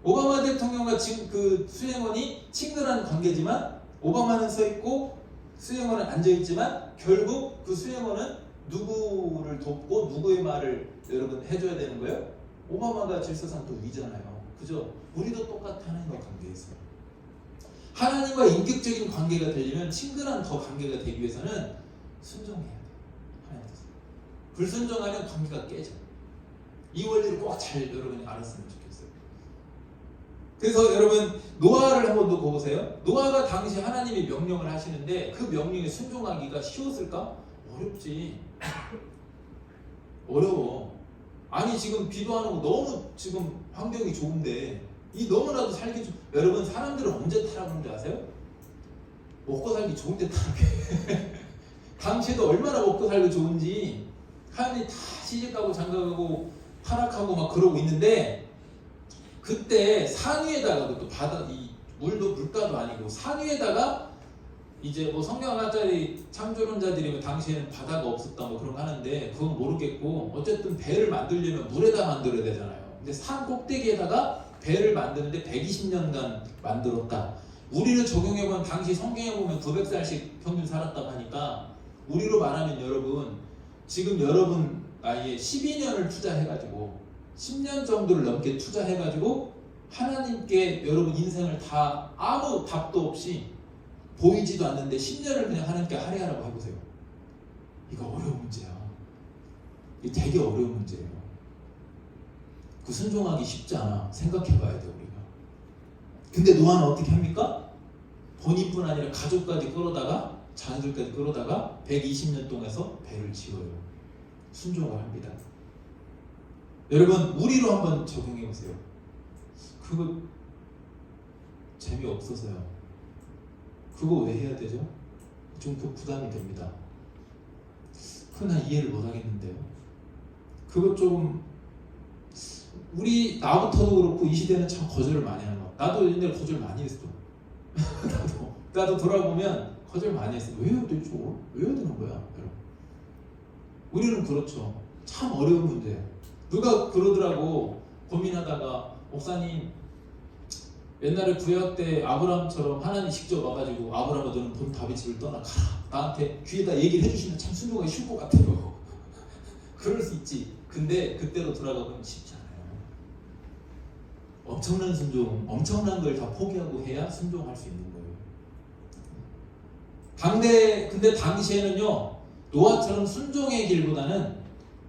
오바마 대통령과 지금 그 수행원이 친근한 관계지만 오바마는 서 있고 수행원은 앉아 있지만 결국 그 수행원은 누구를 돕고 누구의 말을 여러분 해줘야 되는 거예요? 오바마가 질서상 또 위잖아요. 그죠? 우리도 똑같아 하나님과 관계에서. 하나님과 인격적인 관계가 되려면 친근한 더 관계가 되기 위해서는 순종해야 돼. 하나님께서. 불순종하면 관계가 깨져. 이 원리를 꼭 잘 여러분이 알았으면 좋겠어요. 그래서 여러분 노아를 한번 더 보세요. 노아가 당시 하나님이 명령을 하시는데 그 명령에 순종하기가 쉬웠을까? 어렵지. 어려워. 아니 지금 비도 안 오고 너무 지금 환경이 좋은데 이 너무나도 살기 여러분 사람들은 언제 타락하는 줄 아세요? 먹고 살기 좋을 때 타락해. 당시에도 얼마나 먹고 살기 좋은지 하나님이 다 시집가고 장가가고 타락하고 막 그러고 있는데 그때 산 위에다가 또 바다 이 물도 물가도 아니고 산 위에다가 이제 뭐 성경학자리 창조론자들이 당시에는 바다가 없었다 뭐 그런 거 하는데 그건 모르겠고 어쨌든 배를 만들려면 물에다 만들어야 되잖아요. 근데 산 꼭대기에다가 배를 만드는데 120년간 만들었다. 우리를 적용해보면 당시 성경에 보면 900살씩 평균 살았다고 하니까 우리로 말하면 여러분 지금 여러분 나이에 12년을 투자해가지고 10년 정도를 넘게 투자해가지고 하나님께 여러분 인생을 다 아무 답도 없이 보이지도 않는데 10년을 그냥 하나님께 할애하라고 해보세요. 이거 어려운 문제야. 이게 되게 어려운 문제예요. 그 순종하기 쉽지 않아. 생각해봐야 돼 우리가. 근데 노아는 어떻게 합니까? 본인뿐 아니라 가족까지 끌어다가 자녀들까지 끌어다가 120년 동안에서 배를 지어요. 순종을 합니다. 여러분 우리로 한번 적용해보세요. 그거 재미없어서요. 그거 왜 해야 되죠? 좀 그 부담이 됩니다. 그건 난 이해를 못하겠는데요. 그거 조금 나부터도 그렇고 이 시대는 참 거절을 많이 하는 거. 나도 옛날에 거절 많이 했어. 나도 돌아보면 거절 많이 했어. 왜 해야 되죠? 왜 해야 되는 거야? 여러분. 우리는 그렇죠. 참 어려운 문제예요. 누가 그러더라고 고민하다가 목사님 옛날에 구약 때 아브라함처럼 하나님 직접 와가지고 아브라함아 너는 본 다윗 집을 떠나 가라. 나한테 귀에다 얘기를 해주시면 참 순종하기 쉬울 것 같아요. 그럴 수 있지. 근데 그때로 돌아가면 쉽지 않아요. 엄청난 순종, 엄청난 걸 다 포기하고 해야 순종할 수 있는 거예요. 근데 당시에는요 노아처럼 순종의 길보다는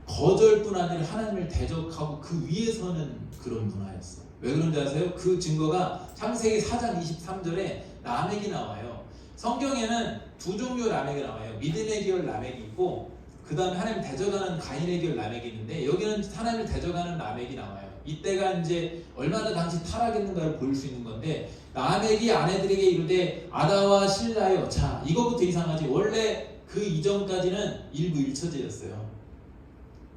거절뿐 아니라 하나님을 대적하고 그 위에 서는 그런 문화였어. 왜 그런지 아세요? 그 증거가 창세기 4장 23절에 라멕이 나와요. 성경에는 두 종류의 라멕이 나와요. 믿음의 계열 라멕이 있고 그 다음에 하나님 대적하는 가인의 결 라멕이 있는데 여기는 하나님을 대적하는 라멕이 나와요. 이때가 이제 얼마나 당시 타락했는가를 보일 수 있는 건데 라멕이 아내들에게 이르되 아다와 실라여. 자, 이거부터 이상하지. 원래 그 이전까지는 일부 일처제였어요.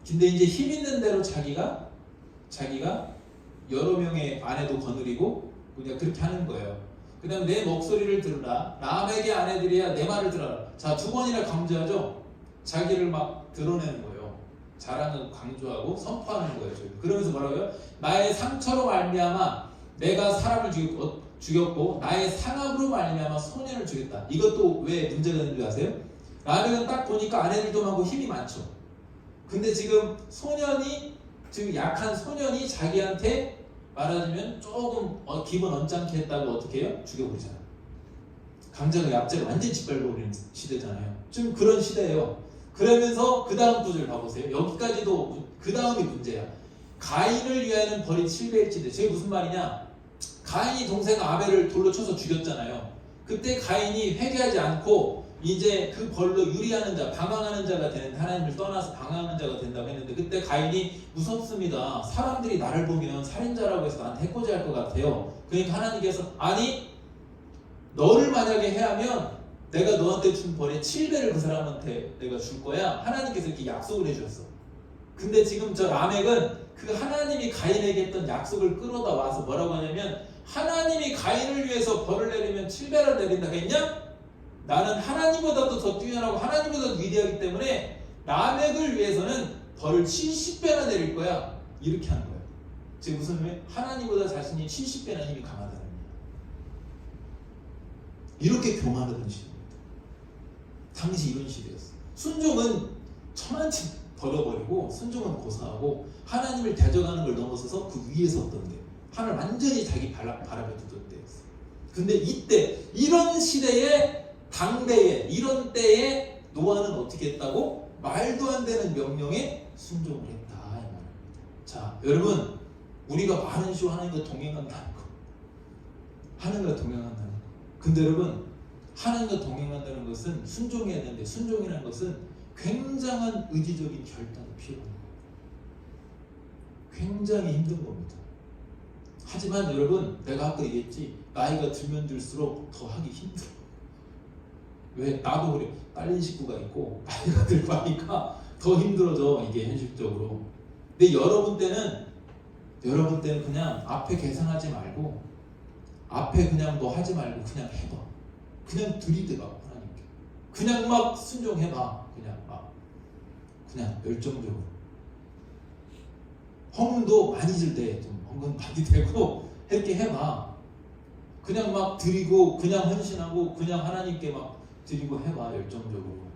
근데 이제 힘 있는 대로 자기가 여러 명의 아내도 거느리고 그냥 그렇게 하는 거예요. 그 다음에 내 목소리를 들으라. 라멕의 아내들이야 내 말을 들어라. 자, 2번이나 강조하죠. 자기를 막 드러내는 거예요. 자랑을 강조하고 선포하는 거예요. 그러면서 뭐라고요? 나의 상처로 말미암아 내가 사람을 죽였고 나의 상함으로 말미암아 소년을 죽였다. 이것도 왜 문제가 되는 줄 아세요? 라멕은 딱 보니까 아내들도 많고 힘이 많죠. 근데 지금 소년이 지금 약한 소년이 자기한테 말하자면 조금 기분 언짢게 했다고 어떻게 해요? 죽여버리잖아. 강자가 약자를 완전히 짓밟아버리는 시대잖아요. 좀 그런 시대예요. 그러면서 그 다음 구절 봐보세요. 여기까지도 그 다음이 문제야. 가인을 위하여는 벌이 700일치인데 저게 무슨 말이냐? 가인이 동생 아벨을 돌로 쳐서 죽였잖아요. 그때 가인이 회개하지 않고 이제 그 벌로 유리하는 자, 방황하는 자가 되는, 하나님을 떠나서 방황하는 자가 된다고 했는데 그때 가인이 무섭습니다. 사람들이 나를 보면 살인자라고 해서 나한테 해코지할 것 같아요. 그러니까 하나님께서 아니 너를 만약에 해하면 내가 너한테 준 벌의 7배를 그 사람한테 내가 줄 거야. 하나님께서 이렇게 약속을 해주셨어. 근데 지금 저 라멕은 그 하나님이 가인에게 했던 약속을 끌어다 와서 뭐라고 하냐면 하나님이 가인을 위해서 벌을 내리면 7배를 내린다고 했냐? 나는 하나님보다도 더 뛰어나고 하나님보다도 위대하기 때문에 라멕을 위해서는 벌을 70배나 내릴 거야. 이렇게 하는 거예요. 지금 무슨 의미예요? 하나님보다 자신이 70배나 힘이 강하다는 거예요. 이렇게 교만하던 시대입니다. 당시 이런 시대였어. 순종은 천만치 버려버리고 순종은 고사하고 하나님을 대적하는 걸 넘어서서 그 위에 섰던 데 하나님 완전히 자기 바람에 두던 때였어. 근데 이때 이런 시대에 당대에 이런 때에 노아는 어떻게 했다고? 말도 안 되는 명령에 순종을 했다 이 말입니다. 자, 여러분 우리가 많은 시와 하나님과 동행한다는 거, 하나님과 동행한다는 거. 근데 여러분 하나님과 동행한다는 것은 순종해야 되는데 순종이라는 것은 굉장한 의지적인 결단이 필요합니다. 굉장히 힘든 겁니다. 하지만 여러분 내가 아까 얘기했지 나이가 들면 들수록 더 하기 힘들어. 왜? 나도 그래. 딸린 식구가 있고 나이가 들고 하니까 더 힘들어져 이게 현실적으로. 근데 여러분 때는 그냥 앞에 계산하지 말고 앞에 그냥 뭐 하지 말고 그냥 해봐. 그냥 들이대봐 하나님께. 그냥 막 순종해봐. 그냥 열정적으로. 헌금도 많이 줄 때 좀 헌금 많이 되고 이렇게 해봐. 그냥 막 드리고 그냥 헌신하고 그냥 하나님께 막 드리고 해봐 열정적으로.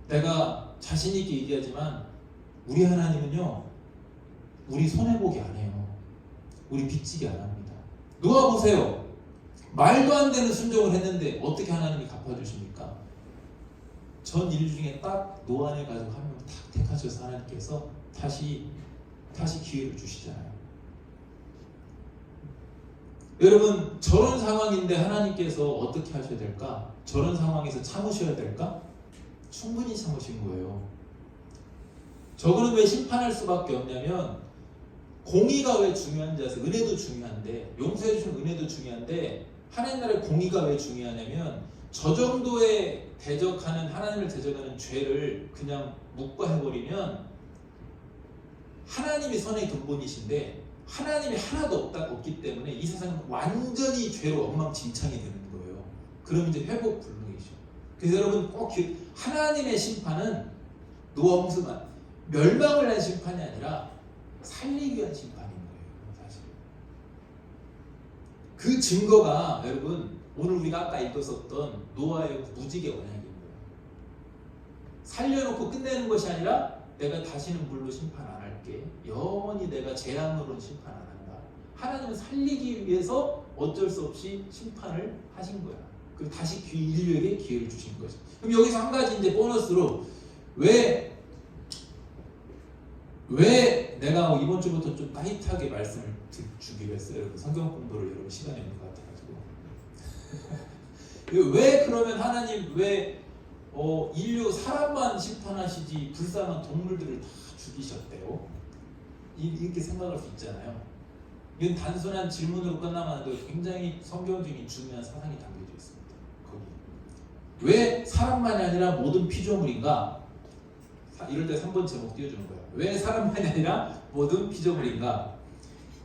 내가 자신 있게 얘기하지만 우리 하나님은요 우리 손해보기 안 해요. 우리 빚지기 안 합니다. 노아 보세요. 말도 안 되는 순종을 했는데 어떻게 하나님이 갚아주십니까? 전 인류 중에 딱 노아네 가족 한 명 딱 택하셔서 하나님께서 다시 기회를 주시잖아요. 여러분 저런 상황인데 하나님께서 어떻게 하셔야 될까? 저런 상황에서 참으셔야 될까? 충분히 참으신 거예요. 저거는 왜 심판할 수밖에 없냐면 공의가 왜 중요한지 아세요? 은혜도 중요한데 용서해 주신 은혜도 중요한데 하나님 나라의 공의가 왜 중요하냐면 저 정도의 하나님을 대적하는 죄를 그냥 묵과해버리면 하나님이 선의 근본이신데 하나님이 하나도 없기 때문에 이 세상은 완전히 죄로 엉망진창이 되는 거예요. 그럼 이제 회복 불능이죠. 그래서 여러분 꼭 하나님의 심판은 노아 홍수만 멸망을 위한 심판이 아니라 살리기 위한 심판인 거예요. 사실 그 증거가 여러분 오늘 우리가 아까 읽었었던 노아의 무지개 언약인 거예요. 살려놓고 끝내는 것이 아니라 내가 다시는 물로 심판 안 할게. 영원히 내가 재앙으로는 심판 안 한다. 하나님은 살리기 위해서 어쩔 수 없이 심판을 하신 거야. 그리고 다시 인류에게 기회를 주신 거죠. 그럼 여기서 한 가지 이제 보너스로 왜 내가 이번 주부터 좀 타이트하게 말씀을 주기로 했어요. 여러분 성경 공부를 여러분 시간이 없는 것 같아가지고 왜 그러면 하나님 왜 인류 사람만 심판하시지 불쌍한 동물들을 다 죽이셨대요. 이렇게 생각할 수 있잖아요. 이건 단순한 질문으로 끝나면 안 되고 굉장히 성경적인 중요한 사상이 담겨져 있습니다. 거기. 왜 사람만이 아니라 모든 피조물인가? 이럴 때 3번 제목 띄워주는 거예요. 왜 사람만이 아니라 모든 피조물인가?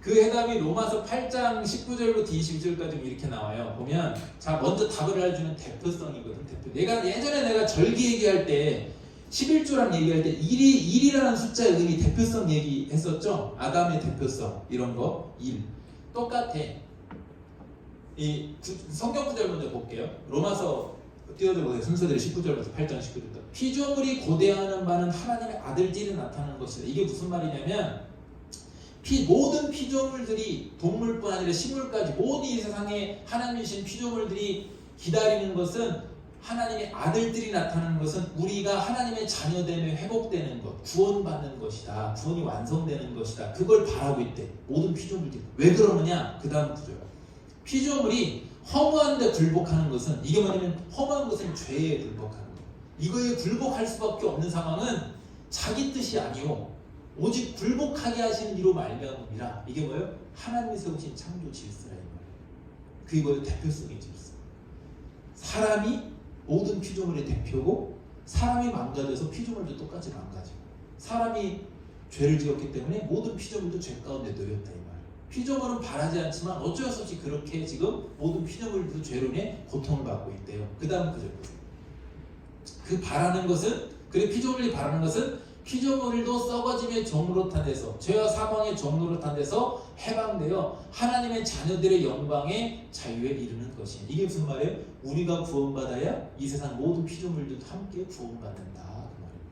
그 해답이 로마서 8장 19절부터 22절까지 이렇게 나와요. 보면 자 먼저 답을 알려주는 대표성이거든. 내가 예전에 절기 얘기할 때 11조랑 얘기할 때 1이라는 숫자의 의미 대표성 얘기했었죠. 아담의 대표성 이런 거 1. 똑같아. 이 성경 구절 먼저 볼게요. 로마서 띄워드려보세요. 순서대로 19절부터 8장 19절부터. 피조물이 고대하는 바는 하나님의 아들들이 나타나는 것이다. 이게 무슨 말이냐면 모든 피조물들이 동물뿐 아니라 식물까지 모든 이 세상에 하나님이신 피조물들이 기다리는 것은 하나님의 아들들이 나타나는 것은 우리가 하나님의 자녀됨에 회복되는 것, 구원받는 것이다. 구원이 완성되는 것이다. 그걸 바라고 있대. 모든 피조물들이. 왜 그러느냐? 그 다음 구절. 피조물이 허무한데 굴복하는 것은 이게 뭐냐면 허무한 것은 죄에 굴복하는 것. 이거에 굴복할 수밖에 없는 상황은 자기 뜻이 아니오. 오직 굴복하게 하시는 이로 말미암음이라. 이게 뭐예요? 하나님이 세우신 창조 질서라 이 말이에요. 그리고 대표성의 질서. 사람이 모든 피조물의 대표고 사람이 망가져서 피조물도 똑같이 망가지고 사람이 죄를 지었기 때문에 모든 피조물도 죄 가운데 놓였다 이 말이에요. 피조물은 바라지 않지만 어쩔 수 없이 그렇게 지금 모든 피조물들도 죄로 인해 고통을 받고 있대요. 그 다음 구절 보세요. 그 바라는 것은 그래 피조물이 바라는 것은 피조물도 썩어짐의 종로로 탄 데서 죄와 사망의 종로로 탄 데서 해방되어 하나님의 자녀들의 영광의 자유에 이르는 것이에요. 이게 무슨 말이에요? 우리가 구원받아야 이 세상 모든 피조물들도 함께 구원받는다 그 말입니다.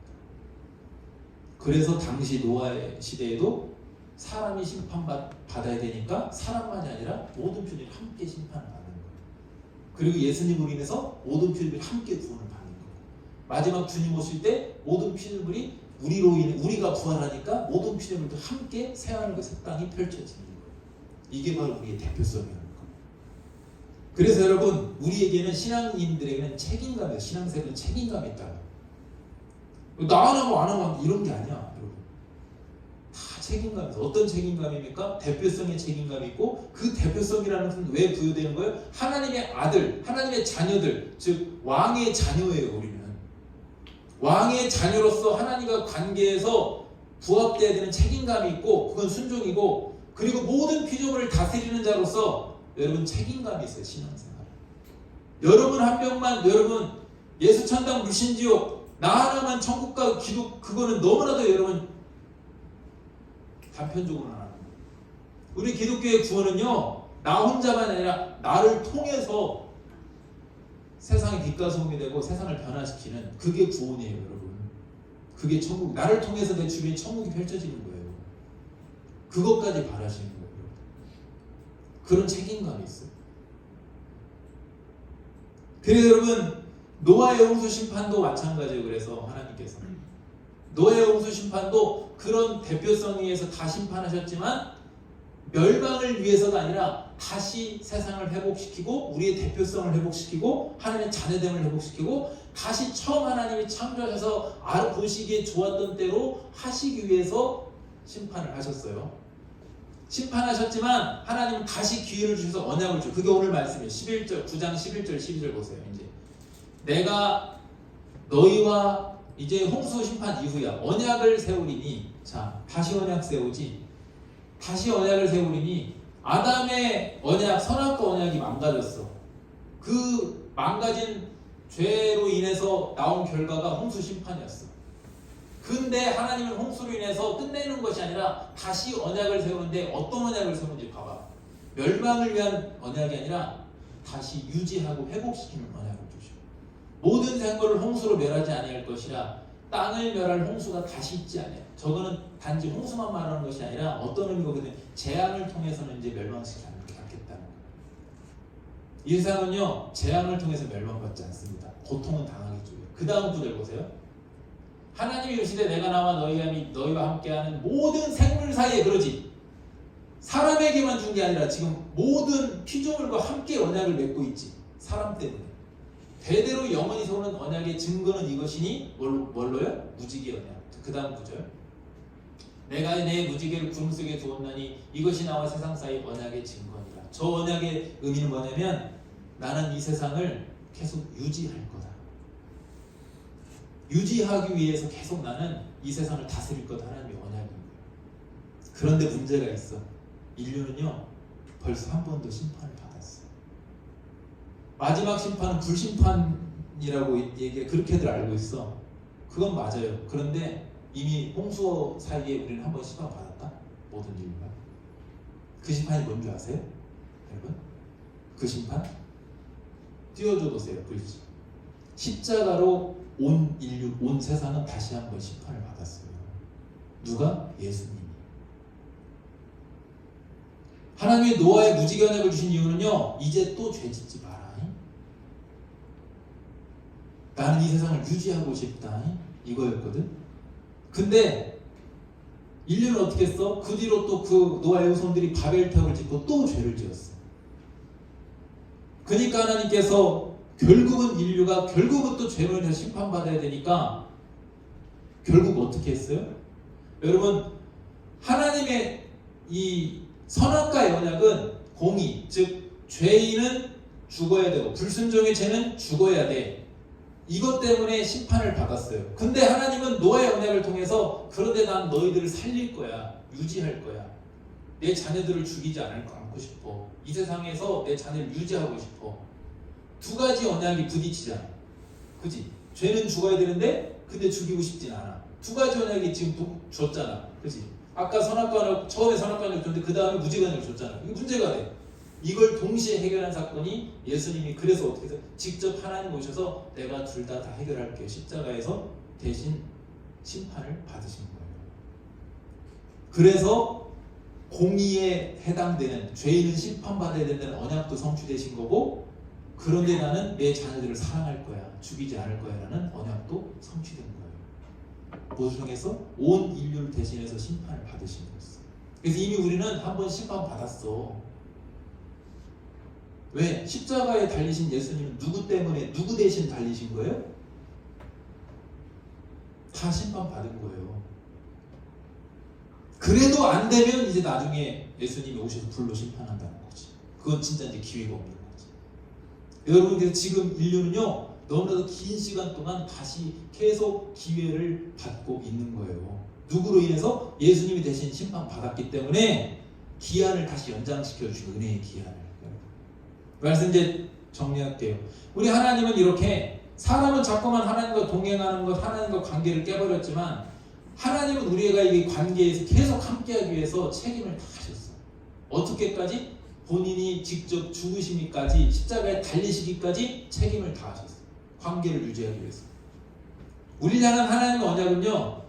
그래서 당시 노아의 시대에도 사람이 심판받아야 되니까 사람만이 아니라 모든 피조물이 함께 심판을 받는 거예요. 그리고 예수님으로 인해서 모든 피조물이 함께 구원을 받는 거예요. 마지막 주님 오실 때 모든 피조물이 우리로 인해 우리가 부활하니까 모든 피조물도 함께 새하늘과 새 땅이 펼쳐지는 거예요. 이게 바로 우리의 대표성이라는 거예요. 그래서 여러분 우리에게는 신앙인들에게는 책임감이 신앙생활은 책임감이 있다. 나 안 하고 안 하고 이런 게 아니야. 여러분. 다 책임감이 있어. 어떤 책임감입니까? 대표성의 책임감이 있고 그 대표성이라는 것은 왜 부여되는 거예요? 하나님의 아들, 하나님의 자녀들, 즉 왕의 자녀예요. 우리는. 왕의 자녀로서 하나님과 관계에서 부합돼야 되는 책임감이 있고 그건 순종이고 그리고 모든 피조물을 다스리는 자로서 여러분 책임감이 있어요. 신앙생활. 여러분 한 명만 여러분 예수 천당 물신지옥 나 하나만 천국과 기독 그거는 너무나도 여러분 단편적으로 하는 거예요. 우리 기독교의 구원은요 나 혼자만 아니라 나를 통해서 세상의 빛과 소금이 되고 세상을 변화시키는 그게 구원이에요, 여러분. 그게 천국. 나를 통해서 내 주변에 천국이 펼쳐지는 거예요. 그것까지 바라시는 거예요. 그런 책임감이 있어요. 그래서 여러분 노아의 홍수 심판도 마찬가지예요. 그래서 하나님께서 노아의 홍수 심판도 그런 대표성에 의해서 다 심판하셨지만 멸망을 위해서가 아니라 다시 세상을 회복시키고 우리의 대표성을 회복시키고 하나님의 자녀됨을 회복시키고 다시 처음 하나님이 창조하셔서 보시기에 좋았던 때로 하시기 위해서 심판을 하셨어요. 심판하셨지만 하나님은 다시 기회를 주셔서 언약을 줘. 그게 오늘 말씀이에요. 11절 9장 11절 12절 보세요. 이제 내가 너희와 이제 홍수 심판 이후야 언약을 세우리니 자 다시 언약 세우지 다시 언약을 세우리니 아담의 언약, 선악과 언약이 망가졌어. 그 망가진 죄로 인해서 나온 결과가 홍수 심판이었어. 근데 하나님은 홍수로 인해서 끝내는 것이 아니라 다시 언약을 세우는데 어떤 언약을 세우는지 봐봐. 멸망을 위한 언약이 아니라 다시 유지하고 회복시키는 언약을 주셔. 모든 생물을 홍수로 멸하지 아니할 것이라 땅을 멸할 홍수가 다시 있지 않아요. 저거는 단지 홍수만 말하는 것이 아니라 어떤 의미거든요. 재앙을 통해서는 이제 멸망시키지 않겠다는 거예요. 이 세상은요 재앙을 통해서 멸망받지 않습니다. 고통은 당하겠죠. 그 다음 구절 보세요. 하나님이 이르시되 내가 나와 너희와 함께하는 모든 생물 사이에 그러지 사람에게만 준 게 아니라 지금 모든 피조물과 함께 언약을 맺고 있지. 사람 때문에 대대로 영원히 세우는 언약의 증거는 이것이니 뭘로요? 무지개 언약. 그 다음 구절. 내가 내 무지개를 구름 속에 두었나니 이것이 나와 세상 사이 언약의 증거니라. 저 언약의 의미는 뭐냐면 나는 이 세상을 계속 유지할 거다. 유지하기 위해서 계속 나는 이 세상을 다스릴 거다. 하나님의 언약인 거예요. 그런데 문제가 있어. 인류는요 벌써 한 번도 심판을 받았어요. 마지막 심판은 불심판이라고 얘기 그렇게들 알고 있어. 그건 맞아요. 그런데 이미 홍수어 사이에 우리는 한 번 심판 받았다. 모든 인류가. 그 심판이 뭔지 아세요? 여러분? 그 심판? 띄워줘 보세요. 글씨. 십자가로 온 인류, 온 세상은 다시 한 번 심판을 받았어요. 누가? 예수님이. 하나님이 노아의 무지개 언약을 주신 이유는요, 이제 또 죄 짓지 마라. 나는 이 세상을 유지하고 싶다. 이거였거든. 근데 인류는 어떻게 했어? 그 뒤로 또 그 노아의 후손들이 바벨탑을 짓고 또 죄를 지었어. 그러니까 하나님께서 결국은 인류가 결국은 또 죄로 인해서 심판받아야 되니까 결국 어떻게 했어요? 여러분, 하나님의 이 선악과의 언약은 공의, 즉 죄인은 죽어야 되고 불순종의 죄는 죽어야 돼. 이것 때문에 심판을 받았어요. 근데 하나님은 노아의 언약을 통해서 그런데 난 너희들을 살릴 거야. 유지할 거야. 내 자녀들을 죽이지 않고 싶어. 이 세상에서 내 자녀를 유지하고 싶어. 두 가지 언약이 부딪히잖아. 그지? 죄는 죽어야 되는데 근데 죽이고 싶진 않아. 두 가지 언약이 지금 줬잖아. 그지? 아까 선악과를 처음에 선악과를 줬는데 그 다음에 무지개를 줬잖아. 이게 문제가 돼. 이걸 동시에 해결한 사건이 예수님이 그래서 어떻게 해서 직접 하나님 오셔서 내가 둘 다 해결할게. 십자가에서 대신 심판을 받으신 거예요. 그래서 공의에 해당되는 죄인은 심판받아야 된다는 언약도 성취되신 거고, 그런데 나는 내 자녀들을 사랑할 거야. 죽이지 않을 거야 라는 언약도 성취된 거예요. 무엇을 통해서? 온 인류를 대신해서 심판을 받으신 거였어. 그래서 이미 우리는 한 번 심판 받았어. 왜? 십자가에 달리신 예수님은 누구 때문에, 누구 대신 달리신 거예요? 다 심판받은 거예요. 그래도 안 되면 이제 나중에 예수님이 오셔서 불로 심판한다는 거지. 그건 진짜 이제 기회가 없는 거지. 여러분, 그래서 지금 인류는요, 너무나도 긴 시간 동안 다시 계속 기회를 받고 있는 거예요. 누구로 인해서? 예수님이 대신 심판받았기 때문에 기한을 다시 연장시켜 주신 은혜의 기한을. 말씀 이제 정리할게요. 우리 하나님은 이렇게 사람은 자꾸만 하나님과 동행하는 것, 하나님과 관계를 깨버렸지만 하나님은 우리가 이 관계에서 계속 함께하기 위해서 책임을 다 하셨어. 어떻게까지? 본인이 직접 죽으시기까지, 십자가에 달리시기까지 책임을 다 하셨어. 관계를 유지하기 위해서. 우리를 향한 하나님의 언약은요,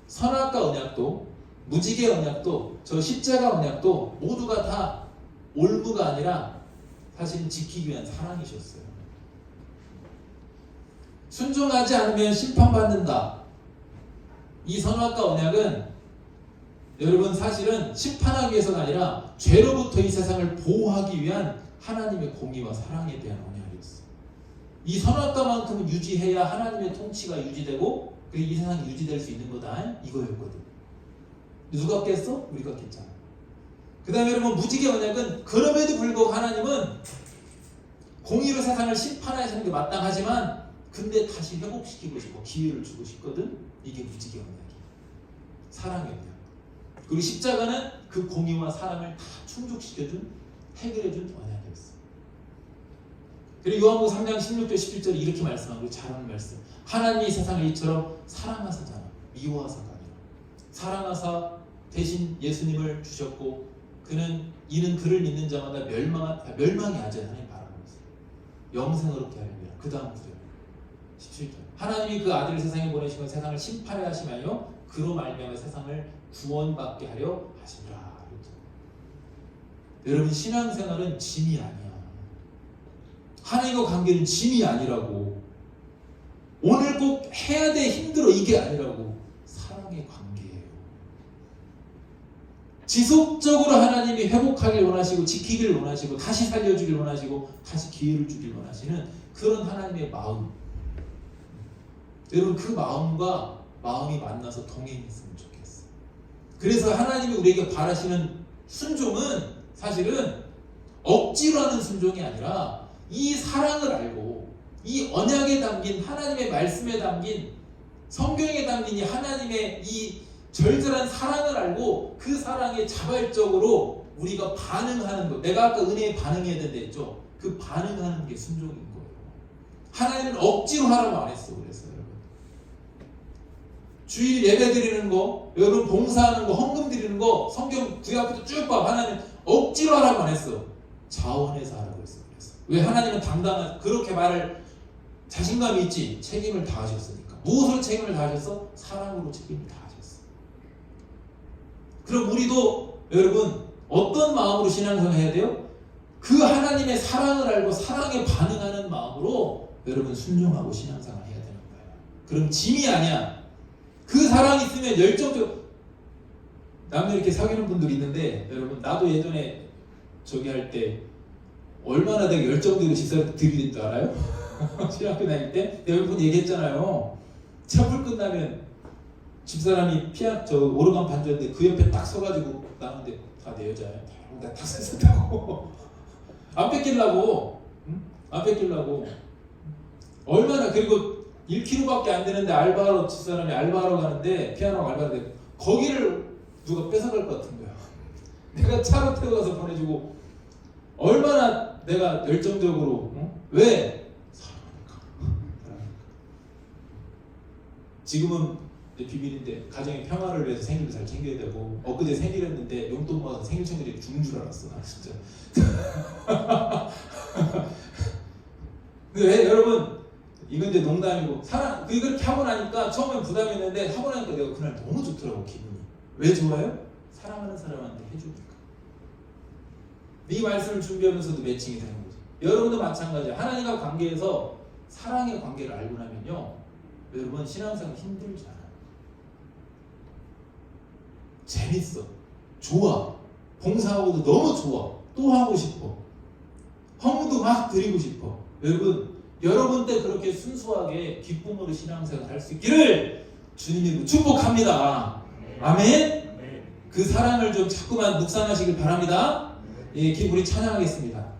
선악과 언약도, 무지개 언약도, 저 십자가 언약도 모두가 다 올무가 아니라 사실은 지키기 위한 사랑이셨어요. 순종하지 않으면 심판받는다. 이 선악과 언약은 여러분 사실은 심판하기 위해서가 아니라 죄로부터 이 세상을 보호하기 위한 하나님의 공의와 사랑에 대한 언약이었어요. 이 선악과만큼은 유지해야 하나님의 통치가 유지되고 이 세상이 유지될 수 있는 거다. 이거였거든. 누가 깼어? 우리가 깼잖아. 그 다음에 여러분, 무지개 언약은 그럼에도 불구하고 하나님은 공의로 세상을 심판하시는 게 마땅하지만 근데 다시 회복시키고 싶어. 기회를 주고 싶거든. 이게 무지개 언약이에요. 사랑의 언약. 그리고 십자가는 그 공의와 사랑을 다 충족시켜준, 해결해준 언약이었어. 그리고 요한복음 3장 16절 17절에 이렇게 말씀하고 잘하는 말씀. 하나님이 세상을 이처럼 사랑하사잖아. 미워하사가 아니라 사랑하사 대신 예수님을 주셨고 이는 그를 믿는 자마다 멸망이 아직 하나님 바라고 있어요. 영생으로 하려니와. 그 다음 구절 17절. 하나님이 그 아들을 세상에 보내시고 세상을 심판하려 하시며 그로 말미암아 세상을 구원받게 하려 하시라. 여러분, 신앙생활은 짐이 아니야. 하나님과 관계는 짐이 아니라고. 오늘 꼭 해야 돼, 힘들어, 이게 아니라고. 사랑의 관계예요. 지속적으로 하나님이 회복하길 원하시고 지키길 원하시고 다시 살려주길 원하시고 다시 기회를 주길 원하시는 그런 하나님의 마음. 여러분 그 마음과 마음이 만나서 동행했으면 좋겠어요. 그래서 하나님이 우리에게 바라시는 순종은 사실은 억지로 하는 순종이 아니라 이 사랑을 알고 이 언약에 담긴 하나님의 말씀에 담긴 성경에 담긴 이 하나님의 이 절절한 사랑을 알고 그 사랑에 자발적으로 우리가 반응하는 것. 내가 아까 은혜에 반응해야 된다 했죠. 그 반응하는 게 순종인 거예요. 하나님은 억지로 하라고 안 했어. 그래서 여러분 주일 예배 드리는 거, 여러분 봉사하는 거, 헌금 드리는 거 성경 구약부터 쭉 봐. 하나님 억지로 하라고 안 했어. 자원해서 하라고 했어. 그래서 왜 하나님은 당당한 그렇게 말을 자신감이 있지. 책임을 다하셨으니까. 무엇으로 책임을 다하셨어? 사랑으로 책임을 다하셨어. 그럼 우리도 여러분 어떤 마음으로 신앙생활 해야 돼요? 그 하나님의 사랑을 알고 사랑에 반응하는 마음으로 여러분 순종하고 신앙생활 해야 되는 거예요. 그럼 짐이 아니야. 그 사랑이 있으면 열정적. 남들 이렇게 사귀는 분들이 있는데 여러분 나도 예전에 저기 할 때 얼마나 내가 열정적으로 집사 드리는 줄 알아요? 신학교 다닐 때 내가 몇 번 얘기했잖아요. 차풀 끝나면 집사람이 오르간 반주였는데 그 옆에 딱 서가지고 나는데 다 내 여자야. 나 딱 섰다고. 안 뺏기려고. 응? 안 뺏기려고. 얼마나 그리고 1km밖에 안 되는데 알바하러 집사람이 알바하러 가는데 피아노 알바하는데 거기를 누가 뺏어갈 것 같은 거야. 내가 차로 태워가서 보내주고 얼마나 내가 열정적으로 왜? 사랑하니까. 지금은 비밀인데 가정의 평화를 위해서 생일을 잘 챙겨야 되고 엊그제 생일이었는데 용돈 모아서 생일 챙기기 죽는 줄 알았어. 나 진짜. 근데 왜 여러분 이건 이제 농담이고 사랑 그렇게 하고 나니까 처음엔 부담이었는데 하고 나니까 내가 그날 너무 좋더라고 기분이. 왜 좋아요? 사랑하는 사람한테 해주니까. 이 말씀을 준비하면서도 매칭이 되는 거죠. 여러분도 마찬가지야. 하나님과 관계에서 사랑의 관계를 알고 나면요 여러분 신앙생활 힘들지 않아요. 재밌어. 좋아. 봉사하고도 너무 좋아. 또 하고 싶어. 헌금도 막 드리고 싶어. 여러분 때 그렇게 순수하게 기쁨으로 신앙생활 할 수 있기를 주님이 축복합니다. 아멘. 그 사랑을 좀 자꾸만 묵상하시길 바랍니다. 예, 우리 찬양하겠습니다.